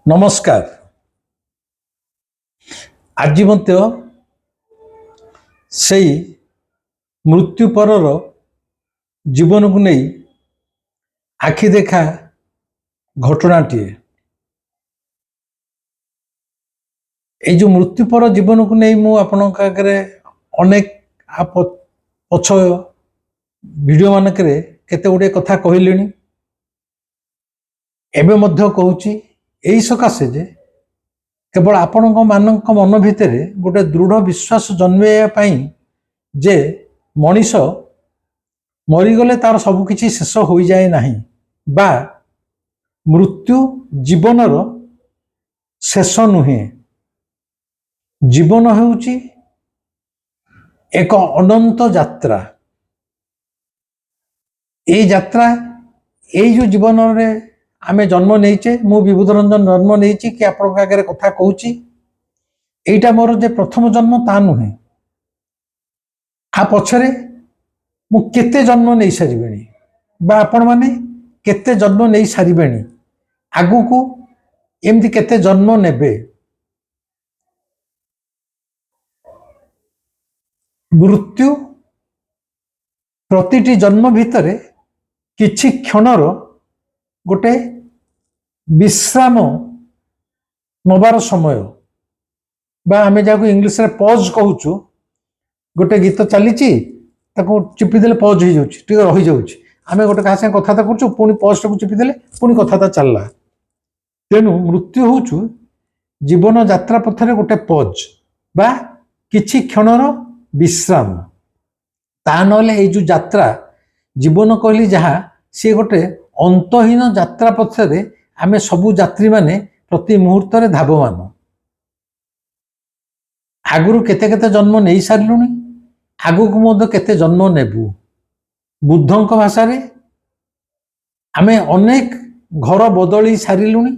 नमस्कार। आज मध्य से मृत्यु परर जीवन को नहीं आखि देखा घटनाटीए ये जो मृत्यु पर जीवन को नहीं मु आपनक आगे अनेक पछ वीडियो मानक केते गुड़े कथा कहली एबे मध्य कहूची यही सकाशे जे केवल आपण मानक मन भितर गोटे दृढ़ विश्वास जन्मे जे मनीष मरीगले तार सबकिछि शेष हो जाए नाही बा मृत्यु जीवनर शेष नुहे। जीवन हेउची एक अनंत यात्रा। ये यात्रा ये जो जीवन रे आमे जन्म नहींचे मु विभूत रंजन जन्म नहीं कि आपण आगे कथा कहूची एटा मोर जे प्रथम जन्म ता नुहे। आ पछरे मु केते जन्म नहीं सारिबेनी बा आपण माने केते जन्म नहीं सारिबेनी आगु को एमती केते जन्म नेबे। मृत्यु प्रतिटी जन्म भितरे किछि क्षणर गोटे विश्राम नबार समय बा आमे जाको इंग्लिश रे पॉज कहूचु गोटे गीत चली चिपीदे पॉज हो जाए रही जाऊँगी आमे गोटे क्या कथा करूँ पुणी पॉज टाक चिपीदे पुणी कथा चलला। तेणु मृत्यु होचु जीवन यात्रा पथरे गोटे पॉज बा किछि क्षणर विश्राम ता नले ये जो यात्रा जीवन कहली जहाँ सी गोटे अंतहीन यात्रा पथरे आमे सबु यात्री माने प्रति मुहूर्त रे धावमान। आगुरु केते केते जन्म नहीं सारिलुनी आगु को मध्य केते जन्म नेबु। बुद्धंक भाषा रे आमे अनेक घर बदली सारिलुनी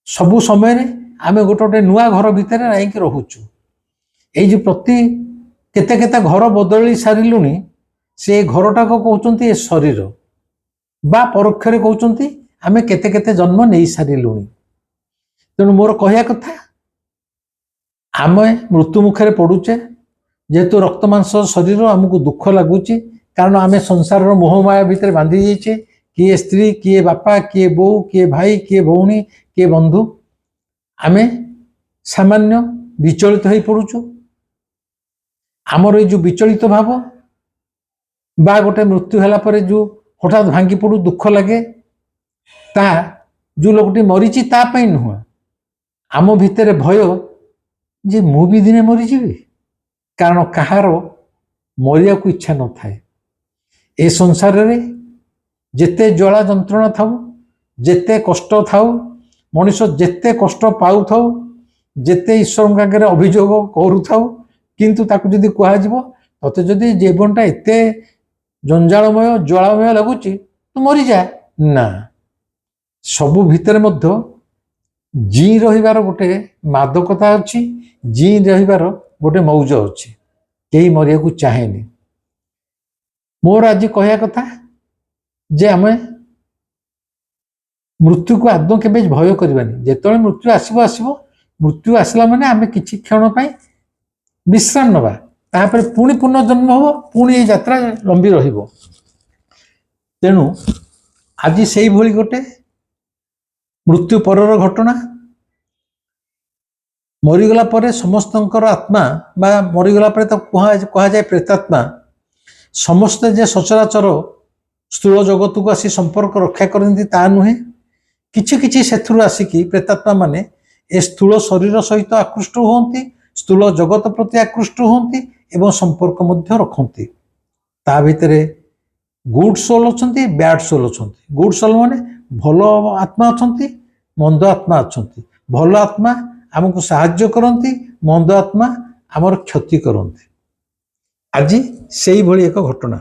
सबु समय रे आमे गोटे गोटे नुआ घर भितर रहीकि रहूचु। ए जो प्रति केते केते घर बदली सारिलुनी से घरटा को कहउचंती ए शरीर बा परोक्षरे कहउचंती आमे केते केते जन्म नहीं सारिलुनी। तेणु मोर कहया कथा आमे मृत्यु मुखरे पड़ुचे जेहेतु रक्त मांस शरीर आमको दुख लगुच कारण आमे संसार मोहमाया भितर बांधी जाइए किए स्त्री किए बापा किए बो किए भाई किए भौणी किए बंधु आमे सामान्य विचलित हो पड़ुचु। आमर ये जो विचलित भाव बा गोटे मृत्यु है पर जो हठात भांगी पड़ू दुख लगे ता जो लोकटी मरीची ता पई नुह आम भितर भय जे मु भी दिने मरीजी कारण कहार मरिया को इच्छा न थाए। ए संसार रे जेते ज्वाला जंत्रणा थाउ जेते कष्ट थाउ मनुष्य जेते कष्ट पाउ थाउ जेते ईश्वर आगे अभियोग करू थाउ किंतु ताकू जदि कह तते जदि जीवनटा एते जंजालमय ज्वालामय लगुच तू मरी जा ना सबु भितर मध्य जी रहिबार गोटे मादकता अच्छी जी रहिबार गोटे मौज अच्छी कहीं मरिया को चाहेनी। मोर आज कहया कथा जे आमे मृत्यु को आदौ केबे भय करबानी जेतले मृत्यु आसीबो आसीबो मृत्यु आसला माने आमे किछि क्षण पई विश्राम नबा तापर पुणी पुनर्जन्म हो पुणी ये यात्रा लंबी रहिबो। तेणु आज से भली गोटे मृत्यु परर घटना मरीगला परे समस्तंकर आत्मा बा मरीगला परे तो कहा जाए प्रेतात्मा समस्ते जे सचराचर स्थूल जगत को आसी संपर्क रक्षा करती ता नुहे किछि किछि सेथुरु आसिकी प्रेतात्मा माने ए स्थूल शरीर सहित आकृष्ट होती स्थूल जगत प्रति आकृष्ट होती एवं संपर्क मध्य रखती। ता भितरे गुड सोल अच्छी बैड सोल अच्छी गुड सोल माने भल आत्मा अच्छा मंद आत्मा अच्छा भल आत्मा आमको साहाय्य करती मंद आत्मा आमर क्षति करती। आज से भली एक घटना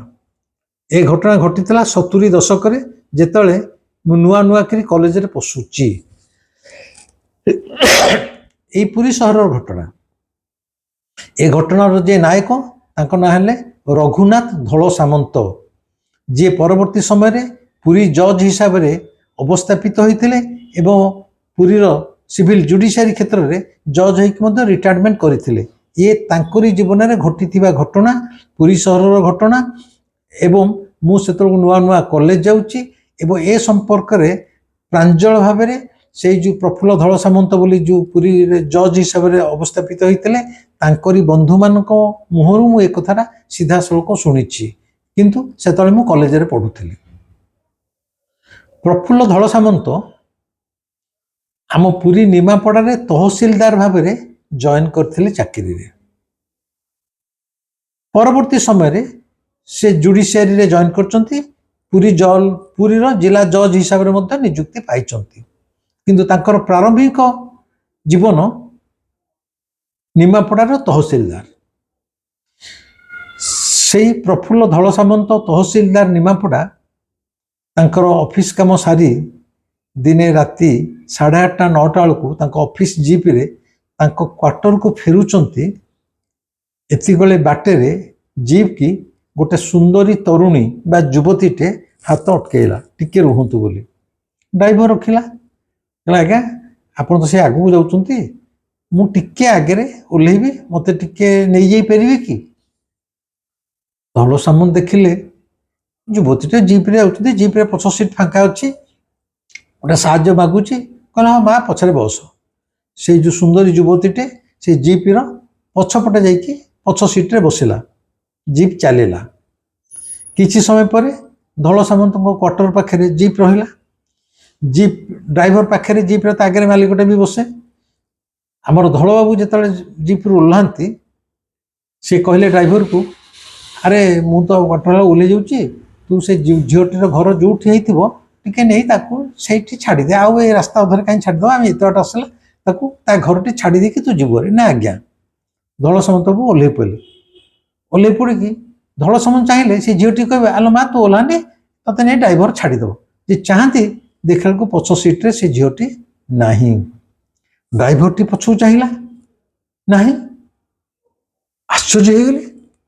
ए घटना घटीला 70 दशक जेतले नुआ नुआ करी कॉलेज रे पशुची ए पुरी सहर घटना। ए घटनार जे नायक तांको ना हेले रघुनाथ धल सामंत जी परवर्ती समय रे पुरी जज हिसाब से अवस्थापित होते एवं ପୁରୀର ସିଭିଲ ଜୁଡ଼ିସିଆରୀ କ୍ଷେତ୍ରରେ ଜଜ୍ ହେଇକି ମଧ୍ୟ ରିଟାୟାରମେଣ୍ଟ କରିଥିଲେ। ଇଏ ତାଙ୍କରି ଜୀବନରେ ଘଟିଥିବା ଘଟଣା, ପୁରୀ ସହରର ଘଟଣା। ଏବଂ ମୁଁ ସେତେବେଳକୁ ନୂଆ ନୂଆ କଲେଜ ଯାଉଛି ଏବଂ ଏ ସମ୍ପର୍କରେ ପ୍ରାଞ୍ଜଳ ଭାବରେ ସେଇ ଯେଉଁ ପ୍ରଫୁଲ୍ଲ ଧଳ ସାମନ୍ତ ବୋଲି ଯେଉଁ ପୁରୀରେ ଜଜ୍ ହିସାବରେ ଅବସ୍ଥାପିତ ହୋଇଥିଲେ ତାଙ୍କରି ବନ୍ଧୁମାନଙ୍କ ମୁହଁରୁ ମୁଁ ଏ କଥାଟା ସିଧାସଳଖ ଶୁଣିଛି, କିନ୍ତୁ ସେତେବେଳେ ମୁଁ କଲେଜରେ ପଢ଼ୁଥିଲି। ପ୍ରଫୁଲ୍ଲ ଧଳ ସାମନ୍ତ ଆମ ପୁରୀ ନିମାପଡ଼ାରେ ତହସିଲଦାର ଭାବରେ ଜଏନ୍ କରିଥିଲେ ଚାକିରିରେ। ପରବର୍ତ୍ତୀ ସମୟରେ ସେ ଜୁଡ଼ିସିଆରୀରେ ଜଏନ୍ କରିଛନ୍ତି, ପୁରୀର ଜିଲ୍ଲା ଜଜ୍ ହିସାବରେ ମଧ୍ୟ ନିଯୁକ୍ତି ପାଇଛନ୍ତି। କିନ୍ତୁ ତାଙ୍କର ପ୍ରାରମ୍ଭିକ ଜୀବନ ନିମାପଡ଼ାର ତହସିଲଦାର। ସେଇ ପ୍ରଫୁଲ୍ଲ ଧଳ ସାମନ୍ତ ତହସିଲଦାର ନିମାପଡ଼ା ତାଙ୍କର ଅଫିସ କାମ ସାରି ଦିନେ ରାତି 8:30 9ଟା ବେଳକୁ ତାଙ୍କ ଅଫିସ ଜିପ୍ରେ ତାଙ୍କ କ୍ୱାର୍ଟରକୁ ଫେରୁଛନ୍ତି। ଏତିକିବେଳେ ବାଟରେ ଜିପ୍ କି ଗୋଟେ ସୁନ୍ଦରୀ ତରୁଣୀ ବା ଯୁବତୀଟେ ହାତ ଅଟକେଇଲା, ଟିକେ ରୁହନ୍ତୁ ବୋଲି। ଡ୍ରାଇଭର ରଖିଲା, କହିଲା ଆଜ୍ଞା ଆପଣ ତ ସେ ଆଗକୁ ଯାଉଛନ୍ତି, ମୁଁ ଟିକେ ଆଗରେ ଓହ୍ଲେଇବି, ମୋତେ ଟିକେ ନେଇଯାଇପାରିବେ କି? ଧଳ ସାମନ୍ତ ଦେଖିଲେ ଯୁବତୀଟେ ଜିପ୍ରେ ଯାଉଛନ୍ତି, ଜିପ୍ରେ ପଛ ସିଟ୍ ଫାଙ୍କା ଅଛି, ଗୋଟେ ସାହାଯ୍ୟ ମାଗୁଛି। କହିଲା ହଁ ମା ପଛରେ ବସ। ସେଇ ଯେଉଁ ସୁନ୍ଦରୀ ଯୁବତୀଟେ ସେ ଜିପ୍ର ପଛପଟେ ଯାଇକି ପଛ ସିଟ୍ରେ ବସିଲା। ଜିପ୍ ଚାଲିଲା। କିଛି ସମୟ ପରେ ଧଳ ସାମନ୍ତଙ୍କ କ୍ୱାର୍ଟର ପାଖରେ ଜିପ୍ ରହିଲା। ଜିପ୍ ଡ୍ରାଇଭର ପାଖରେ ଜିପ୍ର ତା ଆଗରେ ମାଲିକଟେ ବି ବସେ। ଆମର ଧଳବାବୁ ଯେତେବେଳେ ଜିପ୍ରୁ ଓହ୍ଲାନ୍ତି ସେ କହିଲେ ଡ୍ରାଇଭରକୁ, ଆରେ ମୁଁ ତ କ୍ୱାର୍ଟର ଓହ୍ଲେଇ ଯାଉଛି, ତୁ ସେ ଝିଅଟିର ଘର ଯେଉଁଠି ହେଇଥିବ ଟିକେ ନେଇ ତାକୁ ସେଇଠି ଛାଡ଼ିଦେ, ଆଉ ଏ ରାସ୍ତା ଅଧରେ କାହିଁ ଛାଡ଼ିଦେବା, ଆମେ ଏତେ ବାଟ ଆସିଲା, ତାକୁ ତା ଘରଟି ଛାଡ଼ି ଦେଇକି ତୁ ଯିବୁ। ନା ଆଜ୍ଞା। ଧଳ ସାମନ୍ତକୁ ଓହ୍ଲେଇ ପଡ଼ିଲେ। ଓହ୍ଲେଇ ପଡ଼ିକି ଧଳ ସାମନ୍ତ ଚାହିଁଲେ ସେ ଝିଅଟି କହିବେ ଆଲୋ ମା ତୁ ଓହ୍ଲାନି, ତତେ ନେଇ ଡ୍ରାଇଭର ଛାଡ଼ିଦେବ। ଯେ ଚାହାନ୍ତି ଦେଖିଲାକୁ ପଛ ସିଟ୍ରେ ସେ ଝିଅଟି ନାହିଁ। ଡ୍ରାଇଭରଟି ପଛକୁ ଚାହିଁଲା, ନାହିଁ। ଆଶ୍ଚର୍ଯ୍ୟ ହେଇଗଲେ,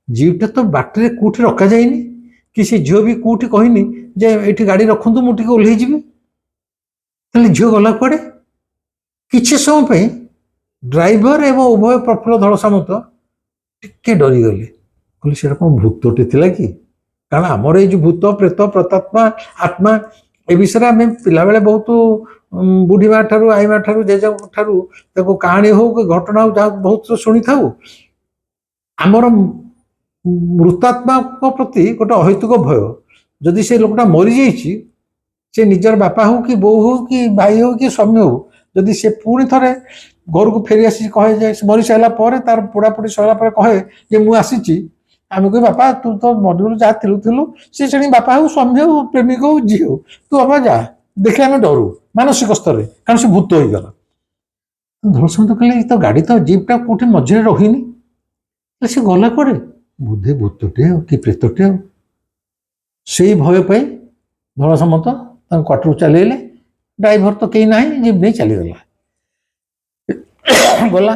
ଜିପ୍ଟା ତ ବାଟରେ କେଉଁଠି ରଖାଯାଇନି, କି ସେ ଝିଅ ବି କେଉଁଠି କହିନି ଯେ ଏଇଠି ଗାଡ଼ି ରଖନ୍ତୁ ମୁଁ ଟିକେ ଓହ୍ଲେଇଯିବି। ତାହେଲେ ଝିଅ ଗଲା କୁଆଡ଼େ? କିଛି ସମୟ ପାଇଁ ଡ୍ରାଇଭର ଏବଂ ଉଭୟ ପ୍ରଫୁଲ୍ଲ ଧଳ ସାମନ୍ତ ଟିକେ ଡରିଗଲେ। କହିଲେ ସେଟା କ'ଣ ଭୂତଟେ ଥିଲା କି? କାରଣ ଆମର ଏଇ ଯେଉଁ ଭୂତ ପ୍ରେତ ପ୍ରେତାତ୍ମା ଆତ୍ମା ଏ ବିଷୟରେ ଆମେ ପିଲାବେଳେ ବହୁତ ବୁଢ଼ୀମା ଠାରୁ ଆଈମା ଠାରୁ ଜେଜେଙ୍କ ଠାରୁ ତାକୁ କାହାଣୀ ହଉ କି ଘଟଣା ହଉ ଯାହା ବହୁତ ଶୁଣିଥାଉ। ଆମର ମୃତାତ୍ମାଙ୍କ ପ୍ରତି ଗୋଟେ ଅହୈତୁକ ଭୟ। ଯଦି ସେ ଲୋକଟା ମରିଯାଇଛି, ସେ ନିଜର ବାପା ହଉ କି ବୋଉ ହଉ କି ଭାଇ ହଉ କି ସ୍ୱାମୀ ହଉ, ଯଦି ସେ ପୁଣି ଥରେ ଘରକୁ ଫେରି ଆସିଛି, କହେ ଯେ ମରିସାରିଲା ପରେ ତାର ପୋଡ଼ାପୋଡ଼ି ସରିଲା ପରେ କହେ ଯେ ମୁଁ ଆସିଛି, ଆମେ କହିବୁ ବାପା ତୁ ତ ମରିଗଲୁ, ଯାହା ଥିଲୁ ସେ ସେଠି ବାପା ହଉ ସ୍ୱାମୀ ହଉ ପ୍ରେମିକ ହଉ ଝିଅ ହଉ, ତୁ ବାପା ଯା। ଦେଖିଲେ ଆମେ ଡରୁ ମାନସିକ ସ୍ତରରେ, କାରଣ ସେ ଭୂତ ହେଇଗଲା। ଧଳ ସାମନ୍ତ କହିଲେ ତ ଗାଡ଼ି ତ ଜିପ୍ଟା କୋଉଠି ମଝିରେ ରହିନି, ସେ ଗଲା କୁଆଡ଼େ? ବୋଧେ ଭୂତଟେ ଆଉ କି ପ୍ରେତଟେ ଆଉ। ସେଇ ଭୟ ପାଇଁ ଧଳ ସାମନ୍ତ ତାଙ୍କ କ୍ୱାର୍ଟରକୁ ଚାଲିଗଲେ। ଡ୍ରାଇଭର ତ କେହି ନାହିଁ, ଜିପ୍ ନେଇ ଚାଲିଗଲା। ଗଲା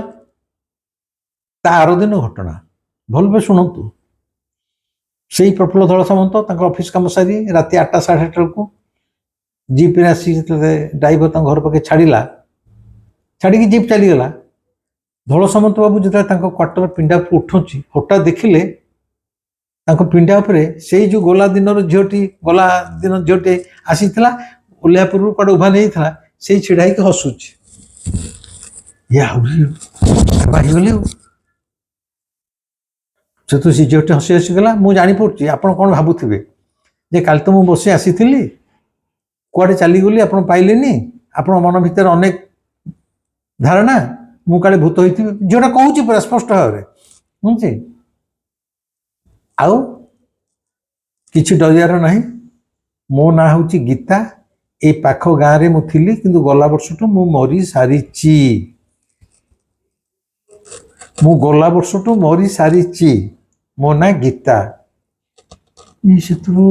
ତା ଆର ଦିନ ଘଟଣା, ଭଲ ଭାବେ ଶୁଣନ୍ତୁ। ସେଇ ପ୍ରଫୁଲ୍ଲ ଧଳ ସାମନ୍ତ ତାଙ୍କ ଅଫିସ କାମ ସାରି ରାତି 8ଟା 8:30 ବେଳକୁ ଜିପ୍ରେ ଆସି ଯେତେବେଳେ ଡ୍ରାଇଭର ତାଙ୍କ ଘର ପାଖେ ଛାଡ଼ିଲା, ଛାଡ଼ିକି ଜିପ୍ ଚାଲିଗଲା। ଧଳ ସାମନ୍ତ ବାବୁ ଯେତେବେଳେ ତାଙ୍କ କ୍ୱାର୍ଟର ପିଣ୍ଡା ଉପରୁ ଉଠୁଛି, ହଠାତ୍ ଦେଖିଲେ ତାଙ୍କ ପିଣ୍ଡା ଉପରେ ସେଇ ଯେଉଁ ଗଲା ଦିନ ଝିଅଟି ଆସିଥିଲା, ଓହ୍ଲେଇବା ପୂର୍ବରୁ କୁଆଡ଼େ ଉଭା ନେଇଥିଲା, ସେଇ ଛିଡ଼ା ହେଇକି ହସୁଛି। ଇଏ ଆହୁରି ବାହିଗଲେ ଆଉ। ଯେହେତୁ ସେ ଝିଅଟି ହସି ହସି ଗଲା, ମୁଁ ଜାଣିପାରୁଛି ଆପଣ କ'ଣ ଭାବୁଥିବେ ଯେ କାଲି ତ ମୁଁ ବସି ଆସିଥିଲି, କୁଆଡ଼େ ଚାଲିଗଲି ଆପଣ ପାଇଲେନି, ଆପଣ ମନ ଭିତରେ ଅନେକ ଧାରଣା ମୁଁ କାଳେ ଭୂତ ହେଇଥିବି। ଝିଅଟା କହୁଛି ପୁରା ସ୍ପଷ୍ଟ ଭାବରେ, ବୁଝୁଛି। ଆଉ କିଛି ଡରିବାର ନାହିଁ, ମୋ ନାଁ ହେଉଛି ଗୀତା, ଏଇ ପାଖ ଗାଁରେ ମୁଁ ଥିଲି, କିନ୍ତୁ ଗଲା ବର୍ଷଠୁ ମୁଁ ମରି ସାରିଛି। ମୋ ନାଁ ଗୀତା। ସେଥିରୁ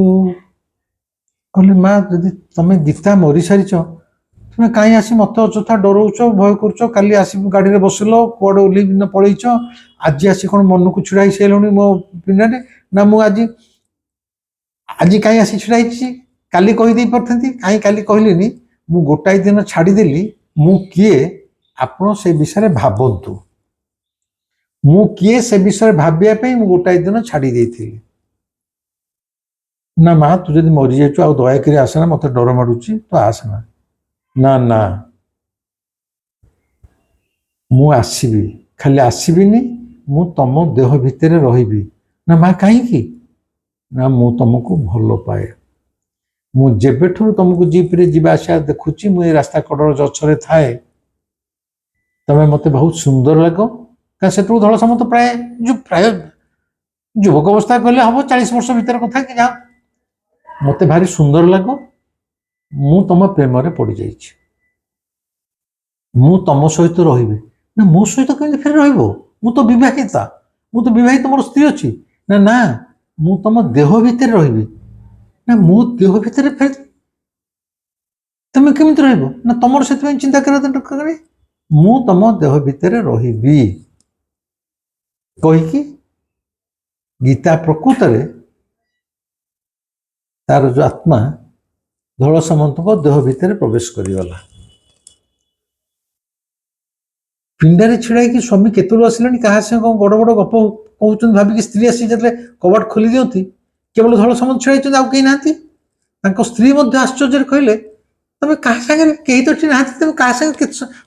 କହିଲେ ମା ଯଦି ତମେ ଗୀତା ମରିସାରିଛ, ତୁମେ କାହିଁ ଆସି ମୋତେ ଅଯଥା ଡରଉଛ, ଭୟ କରୁଛ? କାଲି ଆସି ଗାଡ଼ିରେ ବସିଲ, କୁଆଡ଼େ ଓହ୍ଲେଇ ପଳେଇଛ, ଆଜି ଆସି କ'ଣ ମନକୁ ଛିଡ଼ା ହେଇସାରିଲଣି ମୋ ପିଣ୍ଡାରେ? ନା ମୁଁ ଆଜି କାହିଁ ଆସି ଛିଡ଼ା ହେଇଛି? କାଲି କହିଦେଇ ପାରିଥାନ୍ତି, କାହିଁ କାଲି କହିଲିନି? ମୁଁ ଗୋଟାଏ ଦିନ ଛାଡ଼ିଦେଲି, ମୁଁ କିଏ ଆପଣ ସେ ବିଷୟରେ ଭାବନ୍ତୁ। ମୁଁ କିଏ ସେ ବିଷୟରେ ଭାବିବା ପାଇଁ ମୁଁ ଗୋଟାଏ ଦିନ ଛାଡ଼ି ଦେଇଥିଲି। ନା ମା ତୁ ଯଦି ମରିଯାଇଛୁ ଆଉ ଦୟାକରି ଆସନା, ମତେ ଡର ମାଡୁଛି, ତୁ ଆସନା। ନା ନା ମୁଁ ଆସିବି, ଖାଲି ଆସିବିନି, ମୁଁ ତମ ଦେହ ଭିତରେ ରହିବି। ନା ମା କାହିଁକି? ନା ମୁଁ ତମକୁ ଭଲ ପାଏ। ମୁଁ ଯେବେଠୁ ତମକୁ ଜିପ୍ରେ ଯିବା ଆସିବା ଦେଖୁଛି, ମୁଁ ଏ ରାସ୍ତା କଡ଼ର ଗଛରେ ଥାଏ, ତମେ ମତେ ବହୁତ ସୁନ୍ଦର ଲାଗ। କାରଣ ସେତେବେଳକୁ ଧଳସାମନ୍ତ ପ୍ରାୟ ଯୁବକ ଅବସ୍ଥା କହିଲେ ହବ 40 ବର୍ଷ ଭିତରେ କଥା କି ଯାହା, ମତେ ଭାରି ସୁନ୍ଦର ଲାଗ। ମୁଁ ତମ ପ୍ରେମରେ ପଡ଼ିଯାଇଛି, ମୁଁ ତମ ସହିତ ରହିବି। ନା ମୋ ସହିତ କେମିତି ଫେର ରହିବ? ମୁଁ ତ ବିବାହିତା, ମୁଁ ତ ବିବାହିତ, ମୋର ସ୍ତ୍ରୀ ଅଛି। ନା ନା ମୁଁ ତମ ଦେହ ଭିତରେ ରହିବି। ନା ମୋ ଦେହ ଭିତରେ ଫେର ତମେ କେମିତି ରହିବ? ନା ତମର ସେଥିପାଇଁ ଚିନ୍ତା କରିବା ଦରକାର। ମୁଁ ତମ ଦେହ ଭିତରେ ରହିବି କହିକି ଗୀତା ପ୍ରକୃତରେ ତାର ଯୋଉ ଆତ୍ମା ଧଳସାମନ୍ତଙ୍କ ଦେହ ଭିତରେ ପ୍ରବେଶ କରିଗଲା। ପିଣ୍ଡାରେ ଛିଡ଼ା ହେଇକି ସ୍ୱାମୀ କେତେବେଳୁ ଆସିଲେଣି, କାହା ସାଙ୍ଗେ କଣ ବଡ଼ ବଡ଼ ଗପ କହୁଛନ୍ତି ଭାବିକି ସ୍ତ୍ରୀ ଆସି ଯେତେବେଳେ କବାଟ ଖୋଲି ଦିଅନ୍ତି, କେବଳ ଧଳସାମନ୍ତ ଛିଡ଼ା ହେଇଛନ୍ତି, ଆଉ କେହି ନାହାନ୍ତି। ତାଙ୍କ ସ୍ତ୍ରୀ ମଧ୍ୟ ଆଶ୍ଚର୍ଯ୍ୟରେ କହିଲେ, ତମେ କାହା ସାଙ୍ଗରେ, କେହି ତ ଏଠି ନାହାନ୍ତି, ତମେ କାହା ସାଙ୍ଗରେ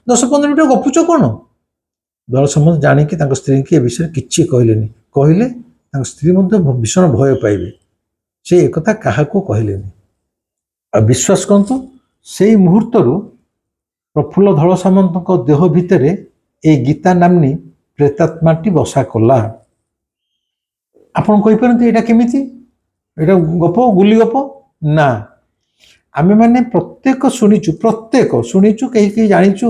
10-15 ମିନିଟ୍ ଗପୁଛ କଣ? ଧଳସାମନ୍ତ ଜାଣିକି ତାଙ୍କ ସ୍ତ୍ରୀକି ଏ ବିଷୟରେ କିଛି କହିଲେନି। କହିଲେ ତାଙ୍କ ସ୍ତ୍ରୀ ମଧ୍ୟ ଭୀଷଣ ଭୟ ପାଇବେ, ସେ ଏକଥା କାହାକୁ କହିଲେନି। ଆଉ ବିଶ୍ୱାସ କରନ୍ତୁ, ସେଇ ମୁହୂର୍ତ୍ତରୁ ପ୍ରଫୁଲ୍ଲ ଧଳସାମନ୍ତଙ୍କ ଦେହ ଭିତରେ ଏଇ ଗୀତା ନାମ୍ନୀ ପ୍ରେତାତ୍ମାଟି ବସା କଲା। ଆପଣ କହିପାରନ୍ତି ଏଇଟା କେମିତି? ଏଇଟା ଗପ, ଗୁଲି ଗପ? ନା, ଆମେମାନେ ପ୍ରତ୍ୟେକ ଶୁଣିଛୁ, କେହି କେହି ଜାଣିଛୁ।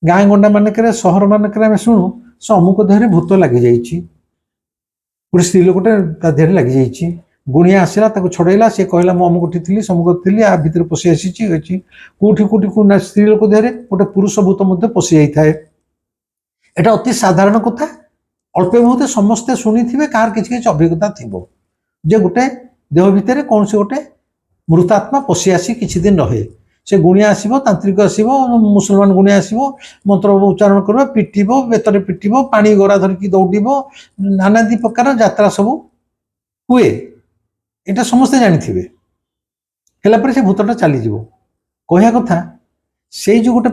ଗାଁ ଗଣ୍ଡା ମାନଙ୍କରେ, ସହର ମାନଙ୍କରେ ଆମେ ଶୁଣୁ, ସେ ଅମୁକ ଦେହରେ ଭୂତ ଲାଗିଯାଇଛି, ଗୋଟେ ସ୍ତ୍ରୀ ଲୋକଟେ ତା ଦେହରେ ଲାଗିଯାଇଛି, ଗୁଣିଆ ଆସିଲା ତାକୁ ଛଡେଇଲା, ସେ କହିଲା ମୁଁ ଅମୁକଠି ଥିଲି, ସମୁକ ଥିଲି, ଆ ଭିତରେ ପଶି ଆସିଛି ଅଛି। କୋଉଠି ସ୍ତ୍ରୀ ଲୋକ ଦେହରେ ଗୋଟେ ପୁରୁଷ ଭୂତ ମଧ୍ୟ ପଶି ଯାଇଥାଏ। এটা ଅତି ସାଧାରଣ କଥା, ଅଳ୍ପ ବହୁତ ସମସ୍ତେ ଶୁଣିଥିବେ, କାହାର କିଛି କିଛି ଅଭିଜ୍ଞତା ଥିବ ଯେ ଗୋଟେ ଦେହ ଭିତରେ କୌଣସି ଗୋଟେ ମୃତାତ୍ମା ପଶି ଆସି କିଛି ଦିନ ରହେ। ସେ ଗୁଣିଆ ଆସିବ, ତାନ୍ତ୍ରିକ ଆସିବ, ମୁସଲମାନ ଗୁଣିଆ ଆସିବ, ମନ୍ତ୍ର ଉଚ୍ଚାରଣ କରିବ, ପିଟିବ, ବେତରେ ପିଟିବ, ପାଣି ଗରା ଧରିକି ଦୌଡ଼ିବ, ନାନାଦି ପ୍ରକାର ଯାତ୍ରା ସବୁ ହୁଏ। এটা ସମସ୍ତେ ଜାଣିଥିବେ। ହେଲା ପରେ ସେ ଭୂତଟା ଚାଲିଯିବ। କହିବା କଥା, ସେଇ ଯୋଉ ଗୋଟେ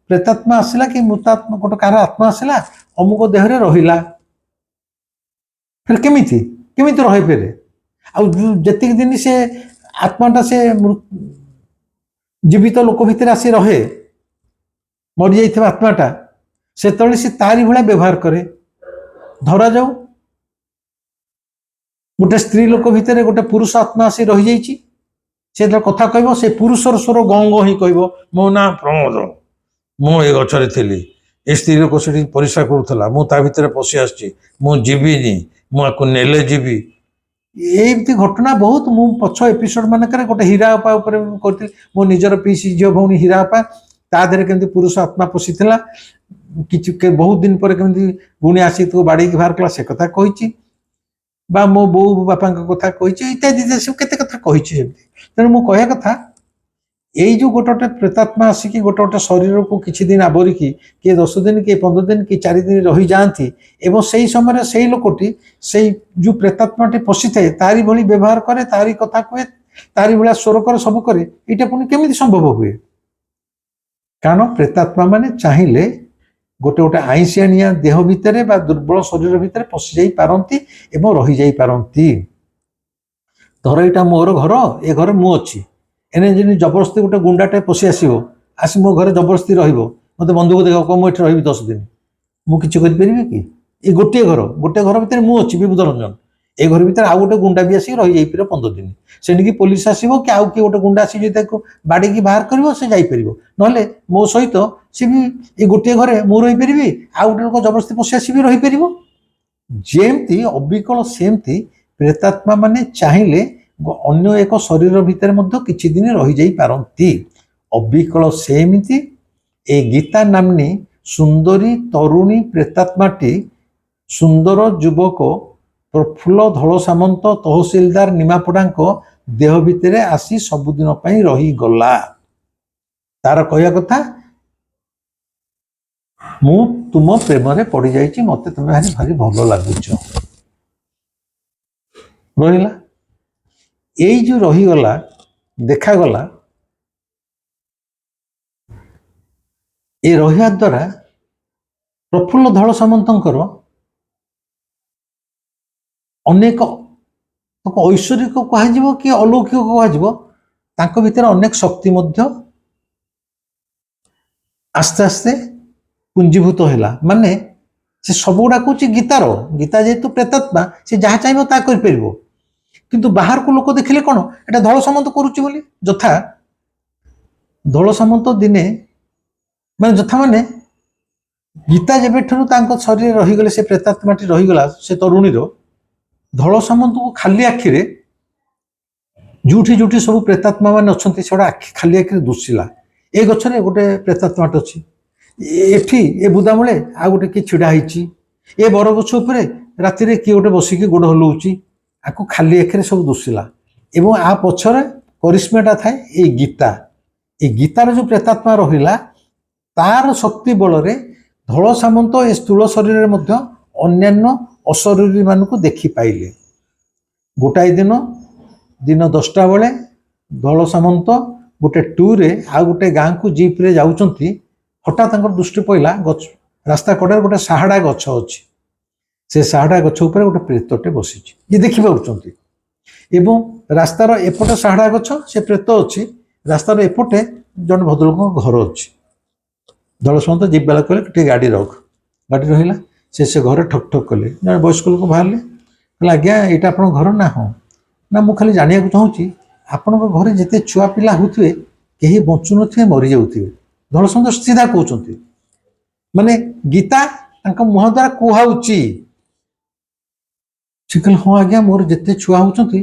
ପ୍ରେତାତ୍ମା ଆସିଲା କି ମୃତାତ୍ମା, ଗୋଟେ କାହାର ଆତ୍ମା ଆସିଲା, ଅମୁକ ଦେହରେ ରହିଲା, ଫେର କେମିତି ରହେ ଫେରେ? ଆଉ ଯେତିକି ଦିନ ସେ ଆତ୍ମାଟା ସେ ଜୀବିତ ଲୋକ ଭିତରେ ଆସି ରହେ, ମରିଯାଇଥିବା ଆତ୍ମାଟା, ସେତେବେଳେ ସେ ତାରି ଭଳିଆ ବ୍ୟବହାର କରେ। ଧରାଯାଉ ଗୋଟେ ସ୍ତ୍ରୀ ଲୋକ ଭିତରେ ଗୋଟେ ପୁରୁଷ ଆତ୍ମା ଆସି ରହିଯାଇଛି, ସେ ଯେତେବେଳେ କଥା କହିବ, ସେ ପୁରୁଷର ସ୍ୱର ଗଁ ଗଁ ହିଁ କହିବ, ମୋ ନାଁ ପ୍ରମୋଦ, ମୁଁ ଏ ଗଛରେ ଥିଲି, ଏ ସ୍ତ୍ରୀ ଲୋକ ସେଠି ପରିସ୍ରା କରୁଥିଲା, ମୁଁ ତା ଭିତରେ ପଶି ଆସିଛି, ମୁଁ ଯିବିନି, ମୁଁ ଆକୁ ନେଲେ ଯିବି। ଏମିତି ଘଟଣା ବହୁତ। ମୁଁ ପଛ ଏପିସୋଡ ମାନଙ୍କରେ ଗୋଟେ ହୀରା ଆପା ଉପରେ କରିଥିଲି, ମୋ ନିଜର ପିଇସି ଝିଅ ଭଉଣୀ ହୀରା ଆପା, ତା ଦେହରେ କେମିତି ପୁରୁଷ ଆତ୍ମା ପଶିଥିଲା, କିଛି ବହୁତ ଦିନ ପରେ କେମିତି ଗୁଣି ଆସି ତାକୁ ବାଡ଼େଇକି ବାହାର କଲା, ସେ କଥା କହିଛି। ବା ମୋ ବୋଉ ବାପାଙ୍କ କଥା କହିଛି, ଇତ୍ୟାଦି ସବୁ କେତେ କଥା କହିଛି ସେମିତି। ତେଣୁ ମୁଁ କହିବା କଥା, ଏଇ ଯୋଉ ଗୋଟେ ପ୍ରେତାତ୍ମା ଆସିକି ଗୋଟେ ଶରୀରକୁ କିଛି ଦିନ ଆବରିକି, କିଏ 10 ଦିନ, କିଏ 15 ଦିନ, କିଏ 4 ଦିନ ରହିଯାଆନ୍ତି, ଏବଂ ସେଇ ସମୟରେ ସେଇ ଲୋକଟି, ସେଇ ଯୋଉ ପ୍ରେତାତ୍ମାଟି ପଶିଥାଏ, ତାରି ଭଳି ବ୍ୟବହାର କରେ, ତାରି କଥା କୁହେ, ତାରି ଭଳିଆ ସ୍ୱର କରେ, ସବୁ କରେ। ଏଇଟା ପୁଣି କେମିତି ସମ୍ଭବ ହୁଏ? କାରଣ ପ୍ରେତାତ୍ମା ମାନେ ଚାହିଁଲେ ଗୋଟେ ଆଇଁଷିଆଣିଆ ଦେହ ଭିତରେ ବା ଦୁର୍ବଳ ଶରୀର ଭିତରେ ପଶି ଯାଇ ପାରନ୍ତି ଏବଂ ରହିଯାଇ ପାରନ୍ତି। ଧର ଏଇଟା ମୋର ଘର, ଏ ଘରେ ମୁଁ ଅଛି, ଏନେ ଯେମିତି ଜବରଦସ୍ତି ଗୋଟେ ଗୁଣ୍ଡାଟେ ପଶି ଆସିବ, ଆସି ମୋ ଘରେ ଜବରଦସ୍ତି ରହିବ, ମତେ ବନ୍ଧୁକ ଦେଖ, ମୁଁ ଏଠି ରହିବି 10 ଦିନ, ମୁଁ କିଛି କରିପାରିବି କି? ଏ ଗୋଟିଏ ଘର ଭିତରେ ମୁଁ ଅଛି ବିବୁଧ ରଞ୍ଜନ, ଏ ଘର ଭିତରେ ଆଉ ଗୋଟେ ଗୁଣ୍ଡା ବି ଆସିକି ରହିଯାଇପାରିବ 15 ଦିନ। ସେଠିକି ପୋଲିସ ଆସିବ କି ଆଉ କିଏ ଗୋଟେ ଗୁଣ୍ଡା ଆସିକି ତାକୁ ବାଡିକି ବାହାର କରିବ, ସେ ଯାଇପାରିବ। ନହେଲେ ମୋ ସହିତ ସେ ବି ଏ ଗୋଟିଏ ଘରେ ମୁଁ ରହିପାରିବି, ଆଉ ଗୋଟେ ଲୋକ ଜବରଦସ୍ତି ପଶି ଆସିବି ରହିପାରିବ। ଯେମିତି ଅବିକଳ ସେମିତି ପ୍ରେତାତ୍ମା ମାନେ ଚାହିଁଲେ ଅନ୍ୟ ଏକ ଶରୀର ଭିତରେ ମଧ୍ୟ କିଛି ଦିନ ରହିଯାଇ ପାରନ୍ତି। ଅବିକଳ ସେମିତି ଏ ଗୀତା ନାମ୍ନୀ ସୁନ୍ଦରୀ ତରୁଣୀ ପ୍ରେତାତ୍ମାଟି ସୁନ୍ଦର ଯୁବକ ପ୍ରଫୁଲ୍ଲ ଧଳସାମନ୍ତ ତହସିଲଦାର ନିମାପଡ଼ାଙ୍କ ଦେହ ଭିତରେ ଆସି ସବୁଦିନ ପାଇଁ ରହିଗଲା। ତାର କହିବା କଥା, ମୁଁ ତୁମ ପ୍ରେମରେ ପଡି ଯାଇଛି, ମତେ ତମେ ଭାରି ଭାରି ଭଲ ଲାଗୁଛ। ରହିଲା, ଏଇ ଯୋଉ ରହିଗଲା ଦେଖାଗଲା, ଏ ରହିବା ଦ୍ୱାରା ପ୍ରଫୁଲ୍ଲ ଧଳ ସାମନ୍ତଙ୍କର ଅନେକ ଐଶ୍ୱରିକ କୁହାଯିବ କି ଅଲୌକିକ କୁହାଯିବ, ତାଙ୍କ ଭିତରେ ଅନେକ ଶକ୍ତି ମଧ୍ୟ ଆସ୍ତେ ଆସ୍ତେ ପୁଞ୍ଜୀଭୂତ ହେଲା। ମାନେ ସେ ସବୁଗୁଡା କହୁଛି ଗୀତାର, ଗୀତା ଯେହେତୁ ପ୍ରେତାତ୍ମା, ସେ ଯାହା ଚାହିଁବ ତାହା କରିପାରିବ। କିନ୍ତୁ ବାହାରକୁ ଲୋକ ଦେଖିଲେ କଣ, ଏଟା ଧଳ ସାମନ୍ତ କରୁଛି ବୋଲି। ଯଥା ଧଳ ସାମନ୍ତ ଦିନେ ମାନେ ଗୀତା ଯେବେଠାରୁ ତାଙ୍କ ଶରୀରରେ ରହିଗଲେ, ସେ ପ୍ରେତାତ୍ମାଟି ରହିଗଲା ସେ ତରୁଣୀର, ଧଳ ସାମନ୍ତକୁ ଖାଲି ଆଖିରେ ଯୋଉଠି ଯୋଉଠି ସବୁ ପ୍ରେତାତ୍ମା ମାନେ ଅଛନ୍ତି ସେଗୁଡା ଖାଲି ଆଖିରେ ଦୁଶିଲା। ଏ ଗଛରେ ଗୋଟେ ପ୍ରେତାତ୍ମାଟେ ଅଛି, ଏଠି ଏ ବୁଦାମୂଳେ ଆଉ ଗୋଟେ କିଏ ଛିଡା ହେଇଛି, ଏ ବରଗଛ ଉପରେ ରାତିରେ କିଏ ଗୋଟେ ବସିକି ଗୋଡ ହଲଉଛି, ଆକୁ ଖାଲି ଆଖିରେ ସବୁ ଦୁଶିଲା। ଏବଂ ଆ ପଛରେ କରିସ୍ମାଟା ଥାଏ ଏଇ ଗୀତା। ଏ ଗୀତାର ଯୋଉ ପ୍ରେତାତ୍ମା ରହିଲା, ତାର ଶକ୍ତି ବଳରେ ଧଳ ସାମନ୍ତ ଏ ସ୍ଥୂଳ ଶରୀରରେ ମଧ୍ୟ ଅନ୍ୟାନ୍ୟ ଅଶରୀରୀ ମାନଙ୍କୁ ଦେଖିପାଇଲେ। ଗୋଟାଏ ଦିନ 10ଟା ବେଳେ ଧଳ ସାମନ୍ତ ଗୋଟେ ଟୁରେ ଆଉ ଗୋଟେ ଗାଁକୁ ଜିପ୍ରେ ଯାଉଛନ୍ତି। ହଠାତ୍ ତାଙ୍କର ଦୃଷ୍ଟି ପଇଲା ରାସ୍ତା କଡ଼ରେ ଗୋଟେ ସାହାଡ଼ା ଗଛ ଅଛି। ସେ ସାହାଡ଼ା ଗଛ ଉପରେ ଗୋଟେ ପ୍ରେତଟେ ବସିଛି, ଇଏ ଦେଖିପାରୁଛନ୍ତି। ଏବଂ ରାସ୍ତାର ଏପଟେ ସାହାଡ଼ା ଗଛ, ସେ ପ୍ରେତ ଅଛି। ରାସ୍ତାର ଏପଟେ ଜଣେ ଭଦ୍ରଲୋକଙ୍କ ଘର ଅଛି। ଧଳ ସାମନ୍ତ ଯିବା ବେଳେ କହିଲେ ଟିକେ ଗାଡ଼ି ରଖ। ଗାଡ଼ି ରହିଲା, ସେ ଘରେ ଠକ୍ ଠକ୍ କଲେ। ଜଣେ ବୟସ୍କ ଲୋକ ବାହାରିଲେ, କହିଲେ ଆଜ୍ଞା ଏଇଟା ଆପଣଙ୍କ ଘର? ନା ହଁ। ନା ମୁଁ ଖାଲି ଜାଣିବାକୁ ଚାହୁଁଛି ଆପଣଙ୍କ ଘରେ ଯେତେ ଛୁଆ ପିଲା ହଉଥିବେ କେହି ବଞ୍ଚୁନଥିବେ, ମରିଯାଉଥିବେ। ଧଳ ସାମନ୍ତ ସିଧା କହୁଛନ୍ତି, ମାନେ ଗୀତା ତାଙ୍କ ମୁହଁ ଦ୍ୱାରା କୁହାଉଛି। ସେ କହିଲେ ହଁ ଆଜ୍ଞା, ମୋର ଯେତେ ଛୁଆ ହଉଛନ୍ତି